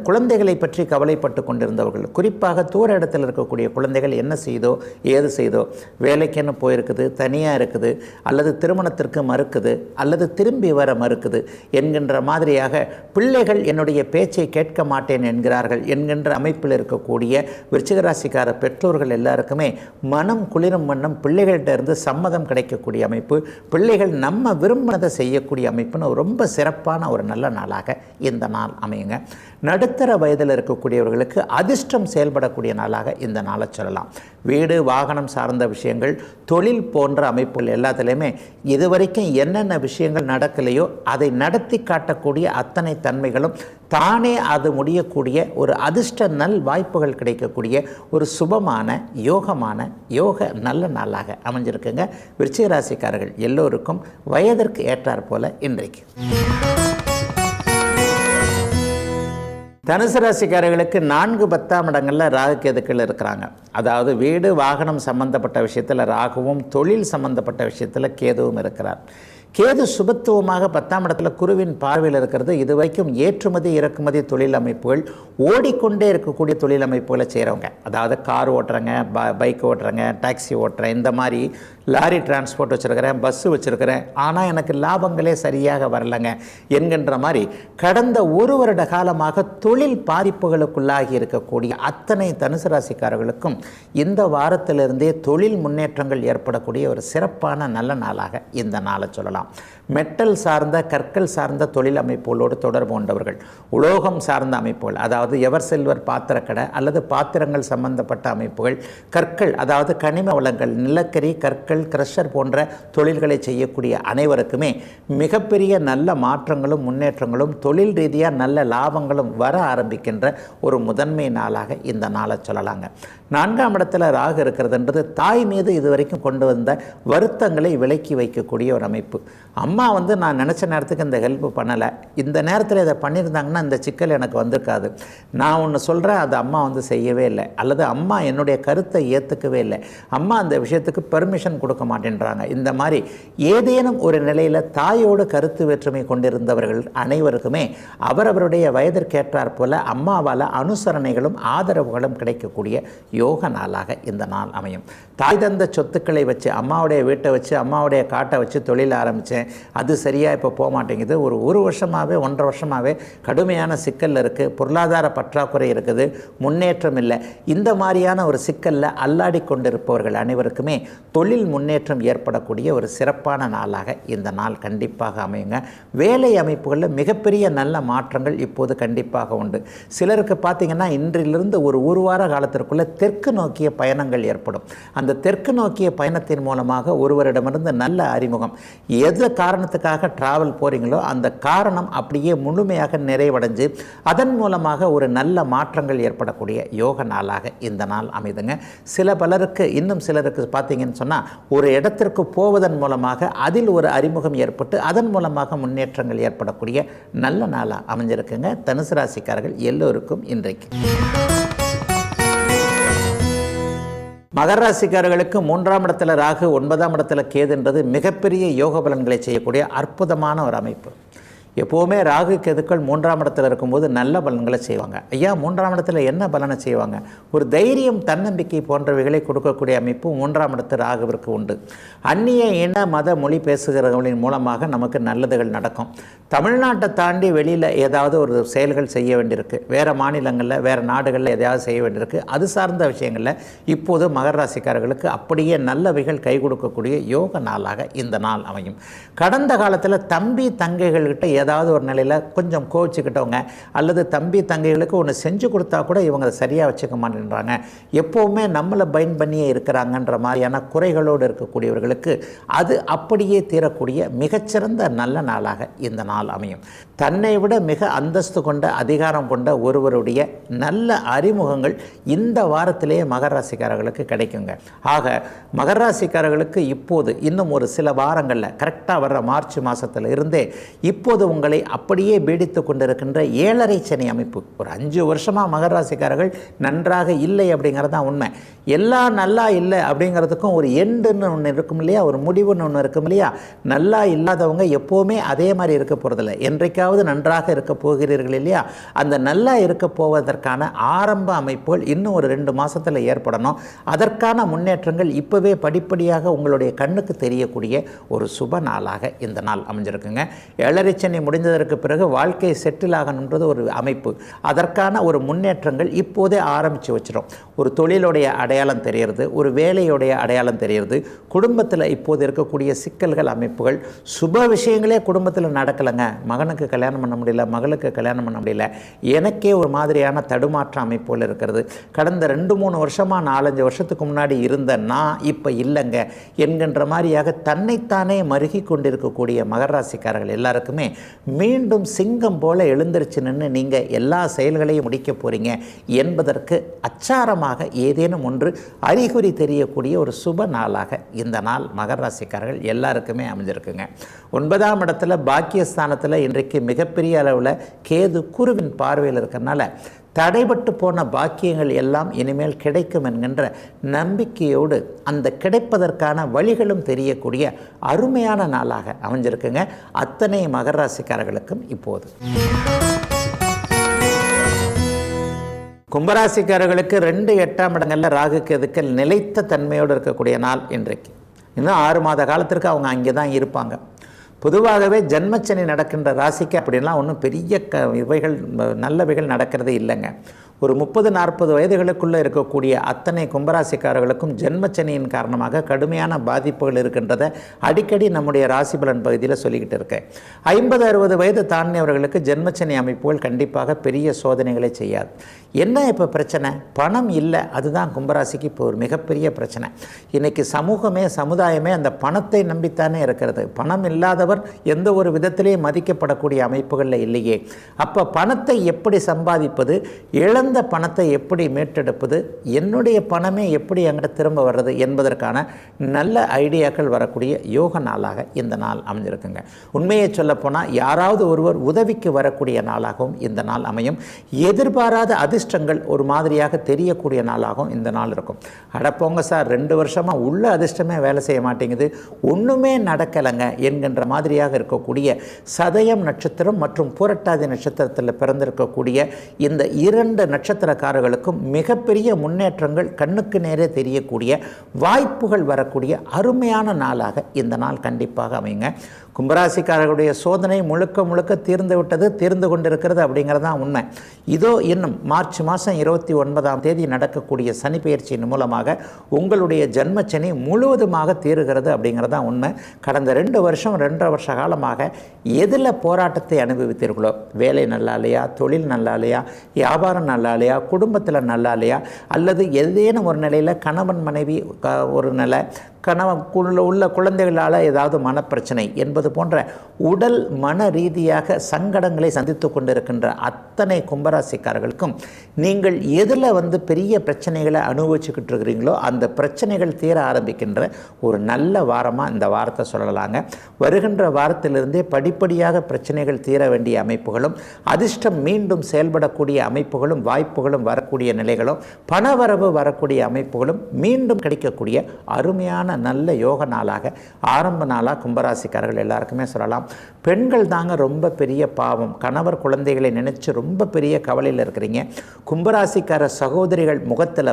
குழந்தைகளை பற்றி கவலைப்பட்டு கொண்டிருந்தவர்கள், குறிப்பாக தூர இடத்தில் இருக்கக்கூடிய குழந்தைகள் என்ன செய்தோ ஏது செய்தோ, வேலைக்குன்னு போயிருக்குது, தனியாக இருக்குது, அல்லது திருமணத்திற்கு மறுக்குது, அல்லது திரும்பி வர மறுக்குது என்கின்ற மாதிரியாக பிள்ளைகள் என்னுடைய பேச்சை கேட்க மாட்டேன் என்கிறார்கள் என்கின்ற அமைப்பில் இருக்கக்கூடிய விருச்சிக ராசிக்கார பெற்றோர்கள் எல்லாருக்குமே மனம் குளிரும் வண்ணம் பிள்ளைகள்கிட்ட இருந்து சம்மதம் கிடைக்கக்கூடிய அமைப்பு, பிள்ளைகள் நம்ம விரும்பினதை செய்யக்கூடிய அமைப்புன்னு ரொம்ப சிறப்பான ஒரு நல்ல நாளாக இந்த நாள் அமையுங்க. நடுத்தர வயதில் இருக்கக்கூடியவர்களுக்கு அதிர்ஷ்டம் செயல்படக்கூடிய நாளாக இந்த நாளை சொல்லலாம். வீடு வாகனம் சார்ந்த விஷயங்கள், தொழில் போன்ற அமைப்புகள் எல்லாத்துலேயுமே இதுவரைக்கும் என்னென்ன விஷயங்கள் நடக்கலையோ அதை நடத்தி காட்டக்கூடிய அத்தனை தன்மைகளும் தானே அது முடியக்கூடிய ஒரு அதிர்ஷ்ட நல் வாய்ப்புகள் கிடைக்கக்கூடிய ஒரு சுபமான யோக நல்ல நாளாக அமைஞ்சிருக்குங்க. விருச்சிக ராசிக்காரர்கள் எல்லோருக்கும் வயதிற்கு ஏற்றாற் போல இன்றைக்கு. தனுசு ராசிக்காரர்களுக்கு 4, 10ஆம் இடங்களில் ராகு கேதுக்கள் இருக்கிறாங்க. அதாவது வீடு வாகனம் சம்பந்தப்பட்ட விஷயத்தில் ராகுவும், தொழில் சம்பந்தப்பட்ட விஷயத்தில் கேதுவும் இருக்கிறார். கேது சுபத்துவமாக 10ஆம் இடத்துல குருவின் பார்வையில் இருக்கிறது. இதுவரைக்கும் ஏற்றுமதி இறக்குமதி தொழில் அமைப்புகள், ஓடிக்கொண்டே இருக்கக்கூடிய தொழில் அமைப்புகளை செய்கிறவங்க, அதாவது கார் ஓட்டுறேங்க, பைக் ஓட்டுறேங்க, டாக்ஸி ஓட்டுறேன், இந்த மாதிரி லாரி டிரான்ஸ்போர்ட் வச்சுருக்கிறேன், பஸ்ஸு வச்சுருக்கிறேன், ஆனால் எனக்கு லாபங்களே சரியாக வரலைங்க என்கின்ற மாதிரி கடந்த ஒரு வருட காலமாக தொழில் பாதிப்புகளுக்குள்ளாகி இருக்கக்கூடிய அத்தனை தனுசு ராசிக்காரர்களுக்கும் இந்த வாரத்திலிருந்தே தொழில் முன்னேற்றங்கள் ஏற்படக்கூடிய ஒரு சிறப்பான நல்ல நாளாக இந்த நாளை சொல்லலாம். மெட்டல் சார்ந்த, கற்கள் சார்ந்த தொழில் அமைப்புகளோடு தொடர்பு கொண்டவர்கள், உலோகம் சார்ந்த அமைப்புகள், அதாவது எவர் சில்வர் பாத்திரக்கடை அல்லது பாத்திரங்கள் சம்பந்தப்பட்ட அமைப்புகள், கற்கள், அதாவது கனிம வளங்கள், நிலக்கரி, கற்கள், கிரஷர் போன்ற தொழில்களை செய்யக்கூடிய அனைவருக்குமே மிகப்பெரிய நல்ல மாற்றங்களும் முன்னேற்றங்களும் தொழில் ரீதியாக நல்ல லாபங்களும் வர ஆரம்பிக்கின்ற ஒரு முதன்மை நாளாக இந்த நாளை சொல்லலாங்க. 4ஆம் இடத்துல ராகு இருக்கிறதுன்றது தாய் மீது இதுவரைக்கும் கொண்டு வந்த வருத்தங்களை விலக்கி வைக்கக்கூடிய ஒரு அமைப்பு. அம்மா நான் நினச்ச நேரத்துக்கு இந்த ஹெல்ப் பண்ணலை, இந்த நேரத்தில் இதை பண்ணியிருந்தாங்கன்னா இந்த சிக்கல் எனக்கு வந்திருக்காது, நான் ஒன்று சொல்கிறேன் அது அம்மா செய்யவே இல்லை, அல்லது அம்மா என்னுடைய கருத்தை ஏற்றுக்கவே இல்லை, அம்மா அந்த விஷயத்துக்கு பெர்மிஷன் கொடுக்க மாட்டேன்றாங்க. இந்த மாதிரி ஏதேனும் ஒரு நிலையில் தாயோடு கருத்து வேற்றுமை கொண்டிருந்தவர்கள் அனைவருக்குமே அவரவருடைய வயதிற்கேற்றாற் போல அம்மாவால் அனுசரணைகளும் ஆதரவுகளும் கிடைக்கக்கூடிய யோக நாளாக இந்த நாள் அமையும். தாய் தந்த சொத்துக்களை வச்சு, அம்மாவுடைய வீட்டை வச்சு, அம்மாவுடைய காட்டை வச்சு தொழில் ஆரம்பித்தேன், அது சரியாக இப்போ போக மாட்டேங்குது, ஒரு வருஷமாகவே 1.5 வருஷமாகவே கடுமையான சிக்கல் இருக்குது, பொருளாதார பற்றாக்குறை இருக்குது, முன்னேற்றம் இல்லை, இந்த மாதிரியான ஒரு சிக்கலில் அல்லாடி கொண்டிருப்பவர்கள் அனைவருக்குமே தொழில் முன்னேற்றம் ஏற்படக்கூடிய ஒரு சிறப்பான நாளாக இந்த நாள் கண்டிப்பாக அமையுங்க. வேலை அமைப்புகளில் மிகப்பெரிய நல்ல மாற்றங்கள் இப்போது கண்டிப்பாக உண்டு. சிலருக்கு பார்த்திங்கன்னா இன்றிலிருந்து ஒரு வார காலத்திற்குள்ளே தெற்கு நோக்கிய பயணங்கள் ஏற்படும். அந்த தெற்கு நோக்கிய பயணத்தின் மூலமாக ஒருவரிடமிருந்து நல்ல அறிமுகம். எது காரணத்துக்காக டிராவல் போகிறீங்களோ அந்த காரணம் அப்படியே முழுமையாக நிறைவடைஞ்சு அதன் மூலமாக ஒரு நல்ல மாற்றங்கள் ஏற்படக்கூடிய யோக நாளாக இந்த நாள் அமைதுங்க. பலருக்கு இன்னும் சிலருக்கு பார்த்தீங்கன்னு சொன்னால் ஒரு இடத்திற்கு போவதன் மூலமாக அதில் ஒரு அறிமுகம் ஏற்பட்டு அதன் மூலமாக முன்னேற்றங்கள் ஏற்படக்கூடிய நல்ல நாளாக அமைஞ்சிருக்குங்க. தனுசு ராசிக்காரர்கள் எல்லோருக்கும் இன்றைக்கு. மகர ராசிக்காரர்களுக்கு 3ஆம் இடத்துல ராகு, 9ஆம் இடத்துல கேதுன்றது மிகப்பெரிய யோக பலன்களை செய்யக்கூடிய அற்புதமான ஒரு அமைப்பு. எப்போவுமே ராகு கேதுக்கள் 3ஆம் இடத்துல இருக்கும்போது நல்ல பலன்களை செய்வாங்க. ஐயா 3ஆம் இடத்துல என்ன பலனை செய்வாங்க? ஒரு தைரியம், தன்னம்பிக்கை போன்றவைகளை கொடுக்கக்கூடிய அமைப்பு 3ஆம் இடத்து ராகுவிற்கு உண்டு. அந்நிய இன மத மொழி பேசுகிறவர்களின் மூலமாக நமக்கு நல்லதுகள் நடக்கும். தமிழ்நாட்டை தாண்டி வெளியில் ஏதாவது ஒரு செயல்கள் செய்ய வேண்டியிருக்கு, வேறு மாநிலங்களில் வேறு நாடுகளில் எதையாவது செய்ய வேண்டியிருக்கு, அது சார்ந்த விஷயங்களில் இப்போது மகர ராசிக்காரர்களுக்கு அப்படியே நல்லவைகள் கை கொடுக்கக்கூடிய யோக நாளாக இந்த நாள் அமையும். கடந்த காலத்தில் தம்பி தங்கைகள்கிட்ட ஏதாவது ஒரு நிலையில் கொஞ்சம் கோவிச்சுக்கிட்டவங்க அல்லது தம்பி தங்கைகளுக்கு ஒன்று செஞ்சு கொடுத்தா கூட இவங்க அதை சரியாக வச்சுக்க மாட்டேன்றாங்க, எப்போவுமே நம்மளை பைண்ட் பண்ணியே இருக்கிறாங்கன்ற மாதிரியான குறைகளோடு இருக்கக்கூடியவர்களுக்கு அது அப்படியே தீரக்கூடிய மிகச்சிறந்த நல்ல நாளாக இந்த நாள் அமையும். தன்னை விட மிக அந்தஸ்து கொண்ட, அதிகாரம் கொண்ட ஒருவருடைய நல்ல அறிமுகங்கள் இந்த வாரத்திலேயே மகர ராசிக்காரர்களுக்கு கிடைக்குங்க. ஆக மகர ராசிக்காரர்களுக்கு இப்போது இன்னும் ஒரு சில வாரங்களில் கரெக்டாக வர்ற மார்ச் மாதத்தில் இருந்தே இப்போது உங்களை அப்படியே பீடித்து கொண்டிருக்கின்ற 7.5 சனி அமைப்பு. ஒரு 5 வருஷமாக மகர ராசிக்காரர்கள் நன்றாக இல்லை அப்படிங்கிறது தான் உண்மை. எல்லாம் நல்லா இல்லை அப்படிங்கிறதுக்கும் ஒரு எண்டுன்னு ஒன்று இருக்கும் இல்லையா, ஒரு முடிவுன்னு ஒன்று இருக்கும் இல்லையா. நல்லா இல்லாதவங்க எப்போவுமே அதே மாதிரி இருக்க போகிறதில்ல, என்றைக்காவது நன்றாக இருக்க போகிறீர்கள் இல்லையா. அந்த நல்லா இருக்க போவதற்கான ஆரம்ப அமைப்புகள் இன்னும் ஒரு 2 மாதத்தில் ஏற்படணும். அதற்கான முன்னேற்றங்கள் இப்போவே படிப்படியாக உங்களுடைய கண்ணுக்கு தெரியக்கூடிய ஒரு சுப நாளாக இந்த நாள் அமைஞ்சிருக்குங்க. 7.5 சனி முடிந்ததற்கு பிறகு வாழ்க்கை செட்டில் ஆகணுன்றது ஒரு அமைப்பு. அதற்கான ஒரு முன்னேற்றங்கள் இப்போதே ஆரம்பித்து வச்சிடும். ஒரு தொழிலுடைய அடையாளம் தெரிகிறது, ஒரு வேலையுடைய அடையாளம் தெரிகிறது. குடும்பத்தில் இப்போது இருக்கக்கூடிய சிக்கல்கள், அமைப்புகள், சுப விஷயங்களே குடும்பத்தில் நடக்கலைங்க. மகனுக்கு கல்யாணம் பண்ண முடியல, மகளுக்கு கல்யாணம் பண்ண முடியல, எனக்கே ஒரு மாதிரியான தடுமாற்ற அமைப்புகள் இருக்கிறது. கடந்த 2-3 வருஷமாக 4-5 வருஷத்துக்கு முன்னாடி இருந்த நான் இப்போ இல்லைங்க என்கின்ற மாதிரியாக தன்னைத்தானே மருகி கொண்டிருக்கக்கூடிய மகர ராசிக்காரர்கள் எல்லாருக்குமே மீண்டும் சிங்கம் போல எழுந்திருச்சு நின்று நீங்கள் எல்லா செயல்களையும் முடிக்க போகிறீங்க என்பதற்கு அச்சாரமாக ஏதேனும் ஒன்று அறிகுறி தெரியக்கூடிய ஒரு சுப நாளாக இந்த நாள் மகர ராசிக்காரர்கள் எல்லாருக்குமே அமைஞ்சிருக்குங்க. 9ஆம் இடத்துல பாக்கியஸ்தானத்தில் இன்றைக்கு மிகப்பெரிய அளவில் கேது குருவின் பார்வையில் இருக்கிறனால தடைபட்டு போன பாக்கியங்கள் எல்லாம் இனிமேல் கிடைக்கும் என்கின்ற நம்பிக்கையோடு அந்த கிடைப்பதற்கான வழிகளும் தெரியக்கூடிய அருமையான நாளாக அமைஞ்சிருக்குங்க அத்தனை மகர ராசிக்காரர்களுக்கும். இப்போது கும்பராசிக்காரர்களுக்கு 2-8ஆம் இடங்களில் ராகு கேதுக்கள் நிலைத்த தன்மையோடு இருக்கக்கூடிய நாள் இன்றைக்கு. இன்னும் 6 மாத காலத்திற்கு அவங்க அங்கே தான் இருப்பாங்க. பொதுவாகவே ஜென்மச்சனி நடக்கின்ற ராசிக்கு அப்படின்லாம் ஒன்றும் பெரிய இவைகள் நல்லவைகள் நடக்கிறதே இல்லைங்க. ஒரு 30-40 வயதுகளுக்குள்ளே இருக்கக்கூடிய அத்தனை கும்பராசிக்காரர்களுக்கும் ஜென்மச்சனியின் காரணமாக கடுமையான பாதிப்புகள் இருக்கின்றதை அடிக்கடி நம்முடைய ராசி பலன் பகுதியில் சொல்லிக்கிட்டு இருக்கேன். 50-60 வயது தாண்டியவர்களுக்கு ஜென்மச்சனி அமைப்புகள் கண்டிப்பாக பெரிய சோதனைகளை செய்யாது. என்ன இப்போ பிரச்சனை? பணம் இல்லை. அதுதான் கும்பராசிக்கு இப்போ ஒரு மிகப்பெரிய பிரச்சனை. இன்றைக்கி சமூகமே, சமுதாயமே அந்த பணத்தை நம்பித்தானே இருக்கிறது. பணம் இல்லாதவர் எந்த ஒரு விதத்திலேயும் மதிக்கப்படக்கூடிய அமைப்புகளில் இல்லையே. அப்போ பணத்தை எப்படி சம்பாதிப்பது, இழந்த பணத்தை எப்படி மீட்டெடுப்பது, என்னுடைய பணமே எப்படி என்கிட்ட திரும்ப வர்றது என்பதற்கான நல்ல ஐடியாக்கள் வரக்கூடிய யோக நாளாக இந்த நாள் அமைஞ்சிருக்குங்க. உண்மையை சொல்லப்போனால் யாராவது ஒருவர் உதவிக்கு வரக்கூடிய நாளாகவும் இந்த நாள் அமையும். எதிர்பாராத அதிர்ஷ்டங்கள் ஒரு மாதிரியாக தெரியக்கூடிய நாளாகவும் இந்த நாள் இருக்கும். அடப்போங்க சார், 2 வருஷமாக உள்ள அதிர்ஷ்டமே வேலை செய்ய மாட்டேங்குது, ஒன்றுமே நடக்கலைங்க என்கின்ற மாதிரியாக இருக்கக்கூடிய சதயம் நட்சத்திரம் மற்றும் புரட்டாதி நட்சத்திரத்தில் பிறந்திருக்கக்கூடிய இந்த 2 நட்சத்திரக்காரர்களுக்கும் மிகப்பெரிய முன்னேற்றங்கள் கண்ணுக்கு நேரே தெரியக்கூடிய வாய்ப்புகள் வரக்கூடிய அருமையான நாளாக இந்த நாள் கண்டிப்பாக அமையுங்க. கும்பராசிக்காரர்களுடைய சோதனை முழுக்க முழுக்க தீர்ந்து விட்டது, தீர்ந்து கொண்டிருக்கிறது அப்படிங்கிறது தான் உண்மை. இதோ இன்னும் மார்ச் மாதம் 29ஆம் தேதி நடக்கக்கூடிய சனி பெயர்ச்சியின் மூலமாக உங்களுடைய ஜென்மச்சனி முழுவதுமாக தீருகிறது அப்படிங்கிறது தான் உண்மை. கடந்த 2 வருஷம் 2.5 வருஷ காலமாக எதில் போராட்டத்தை அனுபவித்தீர்களோ, வேலை நல்லா இல்லையா, தொழில் நல்லா இல்லையா, வியாபாரம் நல்லா இல்லையா, குடும்பத்தில் நல்லா இல்லையா, அல்லது ஏதேனும் ஒரு நிலையில் கணவன் மனைவி ஒரு நிலை, கணவனுக்குள்ள உள்ள குழந்தைகளால் ஏதாவது மனப்பிரச்சனை என்பது போன்ற உடல் மன ரீதியாக சங்கடங்களை சந்தித்து கொண்டிருக்கின்ற அத்தனை கும்பராசிக்காரர்களுக்கும் நீங்கள் எதில் பெரிய பிரச்சனைகளை அனுபவிச்சுக்கிட்டு இருக்கிறீங்களோ அந்த பிரச்சனைகள் தீர ஆரம்பிக்கின்ற ஒரு நல்ல வாரமாக இந்த வாரத்தை சொல்லலாங்க. வருகின்ற வாரத்திலிருந்தே படிப்படியாக பிரச்சனைகள் தீர வேண்டிய அமைப்புகளும், அதிர்ஷ்டம் மீண்டும் செயல்படக்கூடிய அமைப்புகளும், வாய்ப்புகளும் வரக்கூடிய நிலைகளும், பணவரவு வரக்கூடிய அமைப்புகளும் மீண்டும் கிடைக்கக்கூடிய அருமையான நல்ல யோக நாளாக, ஆரம்ப நாளாக கும்பராசிக்காரர்கள் எல்லாருக்குமே சொல்லலாம். பெண்கள் தாங்க ரொம்ப பெரிய பாவம். கணவர் குழந்தைகளை நினைச்சு ரொம்ப பெரிய கவலையில் இருக்கிறீங்க. கும்பராசிக்கார சகோதரிகள் முகத்தில்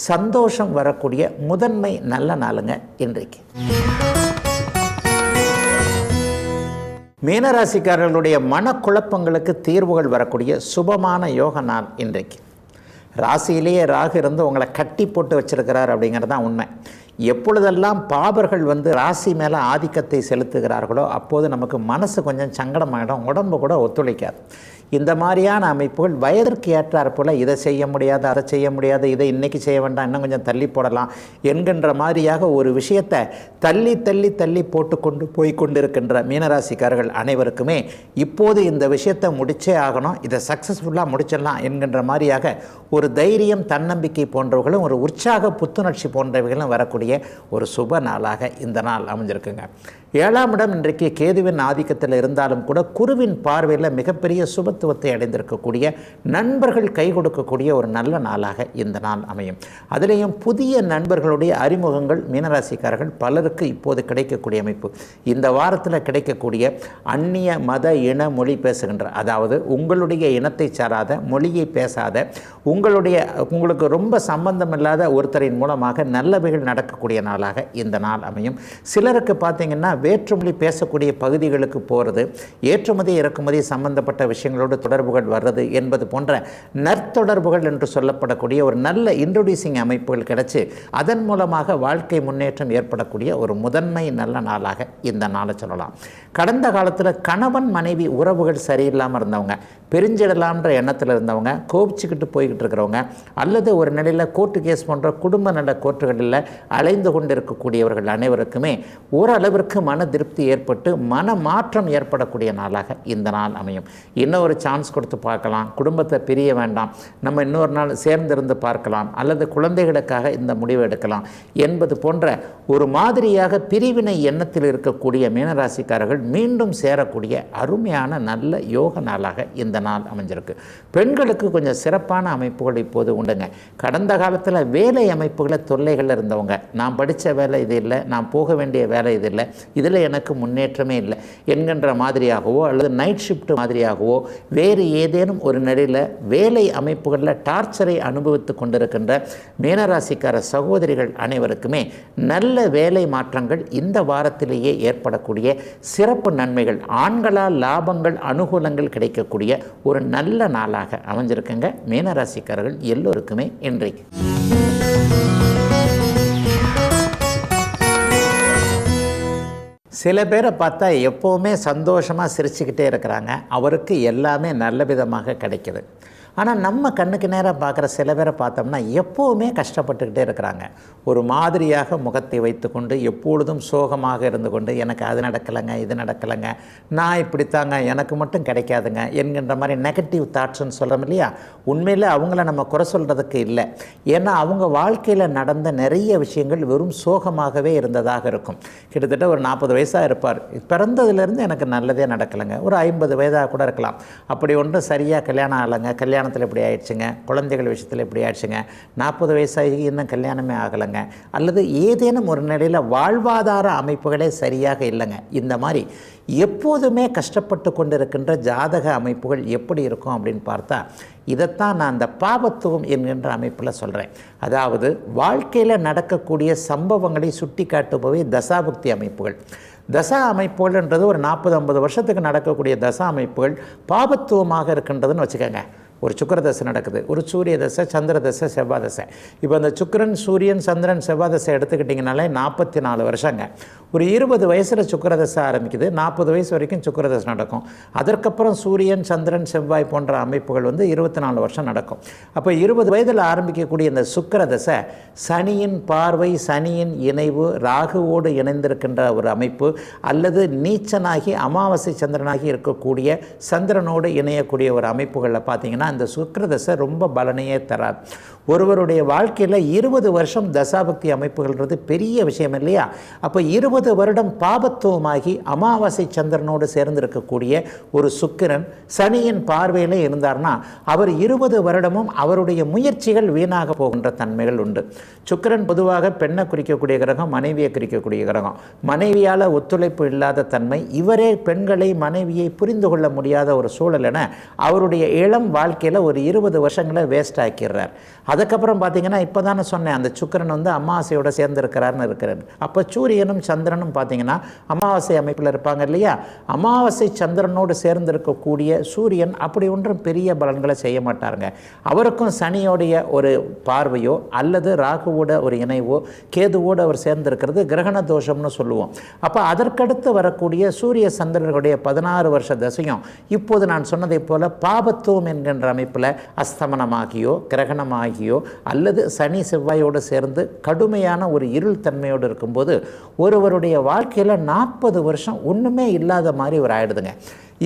சந்தோஷம் வரக்கூடிய முதன்மை நல்ல நாளுங்க இன்றைக்கு. மீனராசிக்காரர்களுடைய மனக்குழப்பங்களுக்கு தீர்வுகள் வரக்கூடிய சுபமான யோக நாள் இன்றைக்கு. ராசியிலேயே ராகு இருந்து உங்களை கட்டி போட்டு வச்சிருக்கிறார் அப்படிங்கிறது தான் உண்மை. எப்பொழுதெல்லாம் பாபர்கள் ராசி மேலே ஆதிக்கத்தை செலுத்துகிறார்களோ அப்போது நமக்கு மனசு கொஞ்சம் சங்கடமாகிடும், உடம்பு கூட ஒத்துழைக்காது. இந்த மாதிரியான அமைப்புகள் வயதிற்கு ஏற்றாற் போல் இதை செய்ய முடியாது, அதை செய்ய முடியாது, இதை இன்றைக்கி செய்ய வேண்டாம், இன்னும் கொஞ்சம் தள்ளி போடலாம் என்கின்ற மாதிரியாக ஒரு விஷயத்தை தள்ளி தள்ளி தள்ளி போட்டுக்கொண்டு போய்கொண்டிருக்கின்ற மீனராசிக்காரர்கள் அனைவருக்குமே இப்போது இந்த விஷயத்தை முடிச்சே ஆகணும், இதை சக்ஸஸ்ஃபுல்லாக முடிச்சிடலாம் என்கின்ற மாதிரியாக ஒரு தைரியம், தன்னம்பிக்கை போன்றவர்களும், ஒரு உற்சாக புத்துணர்ச்சி போன்றவைகளும் வரக்கூடிய ஒரு சுப நாளாக இந்த நாள் அமைஞ்சிருக்குங்க. 7ஆம் இடம் இன்றைக்கு கேதுவின் ஆதிக்கத்தில் இருந்தாலும் கூட குருவின் பார்வையில் மிகப்பெரிய சுபத்துவத்தை அடைந்திருக்கக்கூடிய, நண்பர்கள் கை கொடுக்கக்கூடிய ஒரு நல்ல நாளாக இந்த நாள் அமையும். அதிலேயும் புதிய நண்பர்களுடைய அறிமுகங்கள் மீனராசிக்காரர்கள் பலருக்கு இப்போது கிடைக்கக்கூடிய அமைப்பு. இந்த வாரத்தில் கிடைக்கக்கூடிய அந்நிய மத இன மொழி பேசுகின்ற, அதாவது உங்களுடைய இனத்தை சாராத, மொழியை பேசாத, உங்களுக்கு ரொம்ப சம்பந்தம் இல்லாத ஒருத்தரின் மூலமாக நல்லவைகள் நடக்கக்கூடிய நாளாக இந்த நாள் அமையும். சிலருக்கு பார்த்தீங்கன்னா வேற்றுமொழி பேசக்கூடிய பகுதிகளுக்கு போகிறது, ஏற்றுமதி இறக்குமதி சம்பந்தப்பட்ட விஷயங்களோடு தொடர்புகள் வர்றது என்பது போன்ற நற்தொடர்புகள் என்று சொல்லப்படக்கூடிய ஒரு நல்ல இன்ட்ரோடியூசிங் அமைப்புகள் கிடைச்சி அதன் மூலமாக வாழ்க்கை முன்னேற்றம் ஏற்படக்கூடிய ஒரு முதன்மை நல்ல நாளாக இந்த நாளை சொல்லலாம். கடந்த காலத்தில் கணவன் மனைவி உறவுகள் சரியில்லாமல் இருந்தவங்க, பிரிஞ்சிடலாம்ன்ற எண்ணத்தில் இருந்தவங்க, கோபிச்சுக்கிட்டு போய்கிட்டு இருக்கிறவங்க, அல்லது ஒரு நிலையில் கோர்ட்டு கேஸ் போன்ற குடும்ப நல கோர்ட்டுகளில் அலைந்து கொண்டு இருக்கக்கூடியவர்கள் அனைவருக்குமே ஓரளவிற்கு மன திருப்தி ஏற்பட்டு மன மாற்றம் ஏற்படக்கூடிய நாளாக இந்த நாள் அமையும். இன்னொரு சான்ஸ் கொடுத்து பார்க்கலாம், குடும்பத்தை பிரிய வேண்டாம், நம்ம இன்னொரு நாள் சேர்ந்திருந்து பார்க்கலாம், அல்லது குழந்தைகளுக்காக இந்த முடிவு எடுக்கலாம் என்பது போன்ற ஒரு மாதிரியாக பிரிவினை எண்ணத்தில் இருக்கக்கூடிய மீனராசிக்காரர்கள் மீண்டும் சேரக்கூடிய அருமையான நல்ல யோக நாளாக இந்த நாள் அமைஞ்சிருக்கு. பெண்களுக்கு கொஞ்சம் சிறப்பான அமைப்புகள் இப்போது உண்டுங்க. கடந்த காலத்தில் வேலை அமைப்புகளை தொல்லைகள் இருந்தவங்க, நான் படித்த வேலை இது இல்லை, நான் போக வேண்டிய வேலை இது இல்லை, இதில் எனக்கு முன்னேற்றமே இல்லை என்கின்ற மாதிரியாகவோ அல்லது நைட் ஷிஃப்ட் மாதிரியாகவோ வேறு ஏதேனும் ஒரு நிலையில் வேலை அமைப்புகளில் டார்ச்சரை அனுபவித்து கொண்டிருக்கின்ற மீனராசிக்கார சகோதரிகள் அனைவருக்குமே நல்ல வேலை மாற்றங்கள் இந்த வாரத்திலேயே ஏற்படக்கூடிய சிறப்பு நன்மைகள், ஆண்களால் லாபங்கள், அனுகூலங்கள் கிடைக்கக்கூடிய ஒரு நல்ல நாளாக அமைஞ்சிருக்குங்க மீனராசிக்காரர்கள் எல்லோருக்குமே இன்றைக்கு. சில பேரை பார்த்தா எப்போவுமே சந்தோஷமாக சிரிச்சுக்கிட்டே இருக்கிறாங்க, அவருக்கு எல்லாமே நல்ல விதமாக கிடைக்கிது. ஆனால் நம்ம கண்ணுக்கு நேராக பார்க்குற சில பேரை பார்த்தோம்னா எப்போவுமே கஷ்டப்பட்டுக்கிட்டே இருக்கிறாங்க. ஒரு மாதிரியாக முகத்தை வைத்துக்கொண்டு எப்பொழுதும் சோகமாக இருந்து கொண்டு எனக்கு அது நடக்கலைங்க, இது நடக்கலைங்க, நான் இப்படித்தாங்க, எனக்கு மட்டும் கிடைக்காதுங்க என்கின்ற மாதிரி நெகட்டிவ் தாட்ஸ்ன்னு சொல்கிறோம் இல்லையா. உண்மையில் அவங்கள நம்ம குறை சொல்கிறதுக்கு இல்லை. ஏன்னா அவங்க வாழ்க்கையில் நடந்த நிறைய விஷயங்கள் வெறும் சோகமாகவே இருந்ததாக இருக்கும். கிட்டத்தட்ட ஒரு 40 வயசாக இருப்பார், பிறந்ததுலேருந்து எனக்கு நல்லதே நடக்கலைங்க, ஒரு 50 வயதாக கூட இருக்கலாம், அப்படி ஒன்றும் சரியாக கல்யாணம் ஆகலைங்க, கல்யாணத்தில் இப்படி ஆயிடுச்சுங்க, குழந்தைகள் விஷயத்தில் இப்படி ஆயிடுச்சுங்க, 40 வயசாகி இன்னும் கல்யாணமே ஆகலைங்க, அல்லது ஏதேனும் ஒரு நிலையில் வாழ்வாதார அமைப்புகளே சரியாக இல்லைங்க. இந்த மாதிரி எப்போதுமே கஷ்டப்பட்டு கொண்டிருக்கின்ற ஜாதக அமைப்புகள் எப்படி இருக்கும் அப்படின்னு பார்த்தா இதைத்தான் நான் அந்த பாபத்துவம் என்கின்ற அமைப்பில் சொல்கிறேன். அதாவது வாழ்க்கையில் நடக்கக்கூடிய சம்பவங்களை சுட்டி காட்டுபவை தசாபுக்தி அமைப்புகள். தசா அமைப்புகள்ன்றது ஒரு 40-50 வருஷத்துக்கு நடக்கக்கூடிய தசா அமைப்புகள் பாபத்துவமாக இருக்கின்றதுன்னு வச்சுக்கோங்க. ஒரு சுக்கிர தசை நடக்குது, ஒரு சூரிய தசை, சந்திர தசை, செவ்வாய் தசை. இப்போ அந்த சுக்கிரன், சூரியன், சந்திரன், செவ்வாய் தசை எடுத்துக்கிட்டிங்கனாலே 44 வருஷங்க. ஒரு 20 வயசில் சுக்கிர தசை ஆரம்பிக்குது, 40 வயசு வரைக்கும் சுக்கிர தசை நடக்கும். அதற்கப்புறம் சூரியன், சந்திரன், செவ்வாய் போன்ற அமைப்புகள் 24 வருஷம் நடக்கும். அப்போ 20 வயதில் ஆரம்பிக்கக்கூடிய இந்த சுக்கிர தசை சனியின் பார்வை, சனியின் இணைவு, ராகுவோடு இணைந்திருக்கின்ற ஒரு அமைப்பு, அல்லது நீச்சனாகி அமாவாசை சந்திரனாகி இருக்கக்கூடிய சந்திரனோடு இணையக்கூடிய ஒரு அமைப்புகளில் பார்த்தீங்கன்னா இந்த சுக்கிர தசை ரொம்ப பலனையே தராது. ஒருவருடைய வாழ்க்கையில் 20 வருஷம் தசாபக்தி அமைப்புகள்ன்றது பெரிய விஷயம் இல்லையா? அப்போ 20 வருடம் பாபத்துவமாகி அமாவாசை சந்திரனோடு சேர்ந்திருக்கக்கூடிய ஒரு சுக்கிரன் சனியின் பார்வையில் இருந்தார்னா அவர் 20 வருடமும் அவருடைய முயற்சிகள் வீணாக போகின்ற தன்மைகள் உண்டு. சுக்கிரன் பொதுவாக பெண்ணை குறிக்கக்கூடிய கிரகம், மனைவியை குறிக்கக்கூடிய கிரகம். மனைவியால் ஒத்துழைப்பு இல்லாத தன்மை, இவரே பெண்களை, மனைவியை புரிந்து கொள்ள முடியாத ஒரு சூழல் என அவருடைய இளம் வாழ்க்கையில் ஒரு 20 வருஷங்களை வேஸ்ட் ஆக்கிடுறார். அதுக்கப்புறம் பார்த்தீங்கன்னா இப்போ தானே சொன்னேன், அந்த சுக்கிரன் அமாவாசையோடு சேர்ந்திருக்கிறார்னு இருக்கிறார். அப்போ சூரியனும் சந்திரனும் பார்த்தீங்கன்னா அமாவாசை அமைப்பில் இருப்பாங்க இல்லையா? அமாவாசை சந்திரனோடு சேர்ந்திருக்கக்கூடிய சூரியன் அப்படி ஒன்றும் பெரிய பலன்களை செய்ய மாட்டாருங்க. அவருக்கும் சனியோடைய ஒரு பார்வையோ அல்லது ராகுவோட ஒரு இணைவோ கேதுவோடு அவர் சேர்ந்திருக்கிறது கிரகண தோஷம்னு சொல்லுவோம். அப்போ அதற்கடுத்து வரக்கூடிய சூரிய சந்திரனுடைய 16 வருஷ தசையும் இப்போது நான் சொன்னதை போல பாபத்துவம் என்கின்ற அமைப்பில் அஸ்தமனமாகியோ கிரகணமாகியோ அல்லது சனி செவ்வாயோடு சேர்ந்து கடுமையான ஒரு இருள் தன்மையோடு இருக்கும்போது ஒருவருடைய வாழ்க்கையில் 40 வருஷம் ஒன்றுமே இல்லாத மாதிரி ஒரு ஆயிடுதுங்க.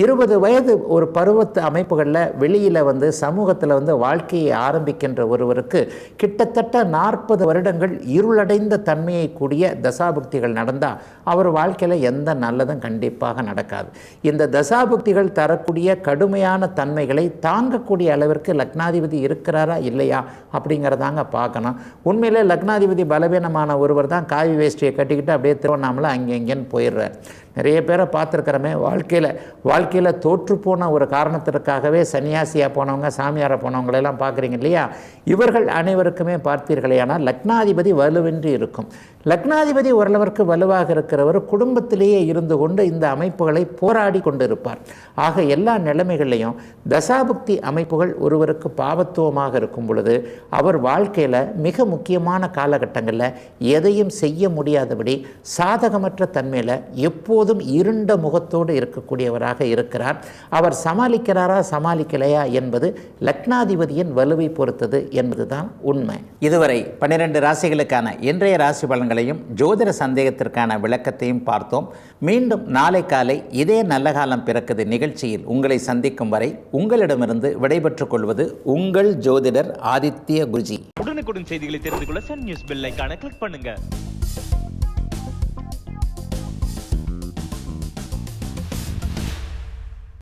20 வயது ஒரு பருவத்து அமைப்புகளில் வெளியில் சமூகத்தில் வாழ்க்கையை ஆரம்பிக்கின்ற ஒருவருக்கு கிட்டத்தட்ட 40 வருடங்கள் இருளடைந்த தன்மையை கூடிய தசாபுக்திகள் நடந்தால் அவர் வாழ்க்கையில் எந்த நல்லதும் கண்டிப்பாக நடக்காது. இந்த தசாபுக்திகள் தரக்கூடிய கடுமையான தன்மைகளை தாங்கக்கூடிய அளவிற்கு லக்னாதிபதி இருக்கிறாரா இல்லையா அப்படிங்கிறதாங்க பார்க்கணும். உண்மையிலே லக்னாதிபதி பலவீனமான ஒருவர் தான் காவி வேஷ்டியை கட்டிக்கிட்டு அப்படியே திருவண்ணாமலை அங்கே இங்கேன்னு போயிடுறார். நிறைய பேரை பார்த்துருக்கிறோமே, வாழ்க்கையில் தோற்றுப்போன ஒரு காரணத்திற்காகவே சன்னியாசியாக போனவங்க, சாமியாரை போனவங்களெல்லாம் பார்க்குறீங்க இல்லையா? இவர்கள் அனைவருக்குமே பார்த்தீர்களே, ஆனால் லக்னாதிபதி வலுவின்றி இருக்கும். லக்னாதிபதி ஓரளவிற்கு வலுவாக இருக்கிறவர் குடும்பத்திலேயே இருந்து கொண்டு இந்த அமைப்புகளை போராடி கொண்டு இருப்பார். ஆக எல்லா நிலைமைகள்லையும் தசாபுக்தி அமைப்புகள் ஒருவருக்கு பாவத்துவமாக இருக்கும் பொழுது அவர் வாழ்க்கையில் மிக முக்கியமான காலகட்டங்களில் எதையும் செய்ய முடியாதபடி சாதகமற்ற தன்மையில் எப்போதும் இருண்ட முகத்தோடு இருக்கக்கூடியவராக இருக்கிறார். அவர் சமாளிக்கிறாரா சமாளிக்கலையா என்பது லக்னாதிபதியின் வலுவை பொறுத்தது என்பதுதான் உண்மை. இதுவரை 12 ராசிகளுக்கான இன்றைய ராசி பலன்களையும் ஜோதிட சந்தேகத்திற்கான விளக்கத்தையும் பார்த்தோம். மீண்டும் நாளை காலை இதே நல்ல காலம் பிறக்குது நிகழ்ச்சியில் உங்களை சந்திக்கும் வரை உங்களிடமிருந்து விடைபெற்றுக் கொள்வது உங்கள் ஜோதிடர் ஆதித்ய குருஜி. உடனுக்குடன் செய்திகளை தெரிந்து கொள்ள சன் நியூஸ் பெல் ஐகானை கிளிக் பண்ணுங்க.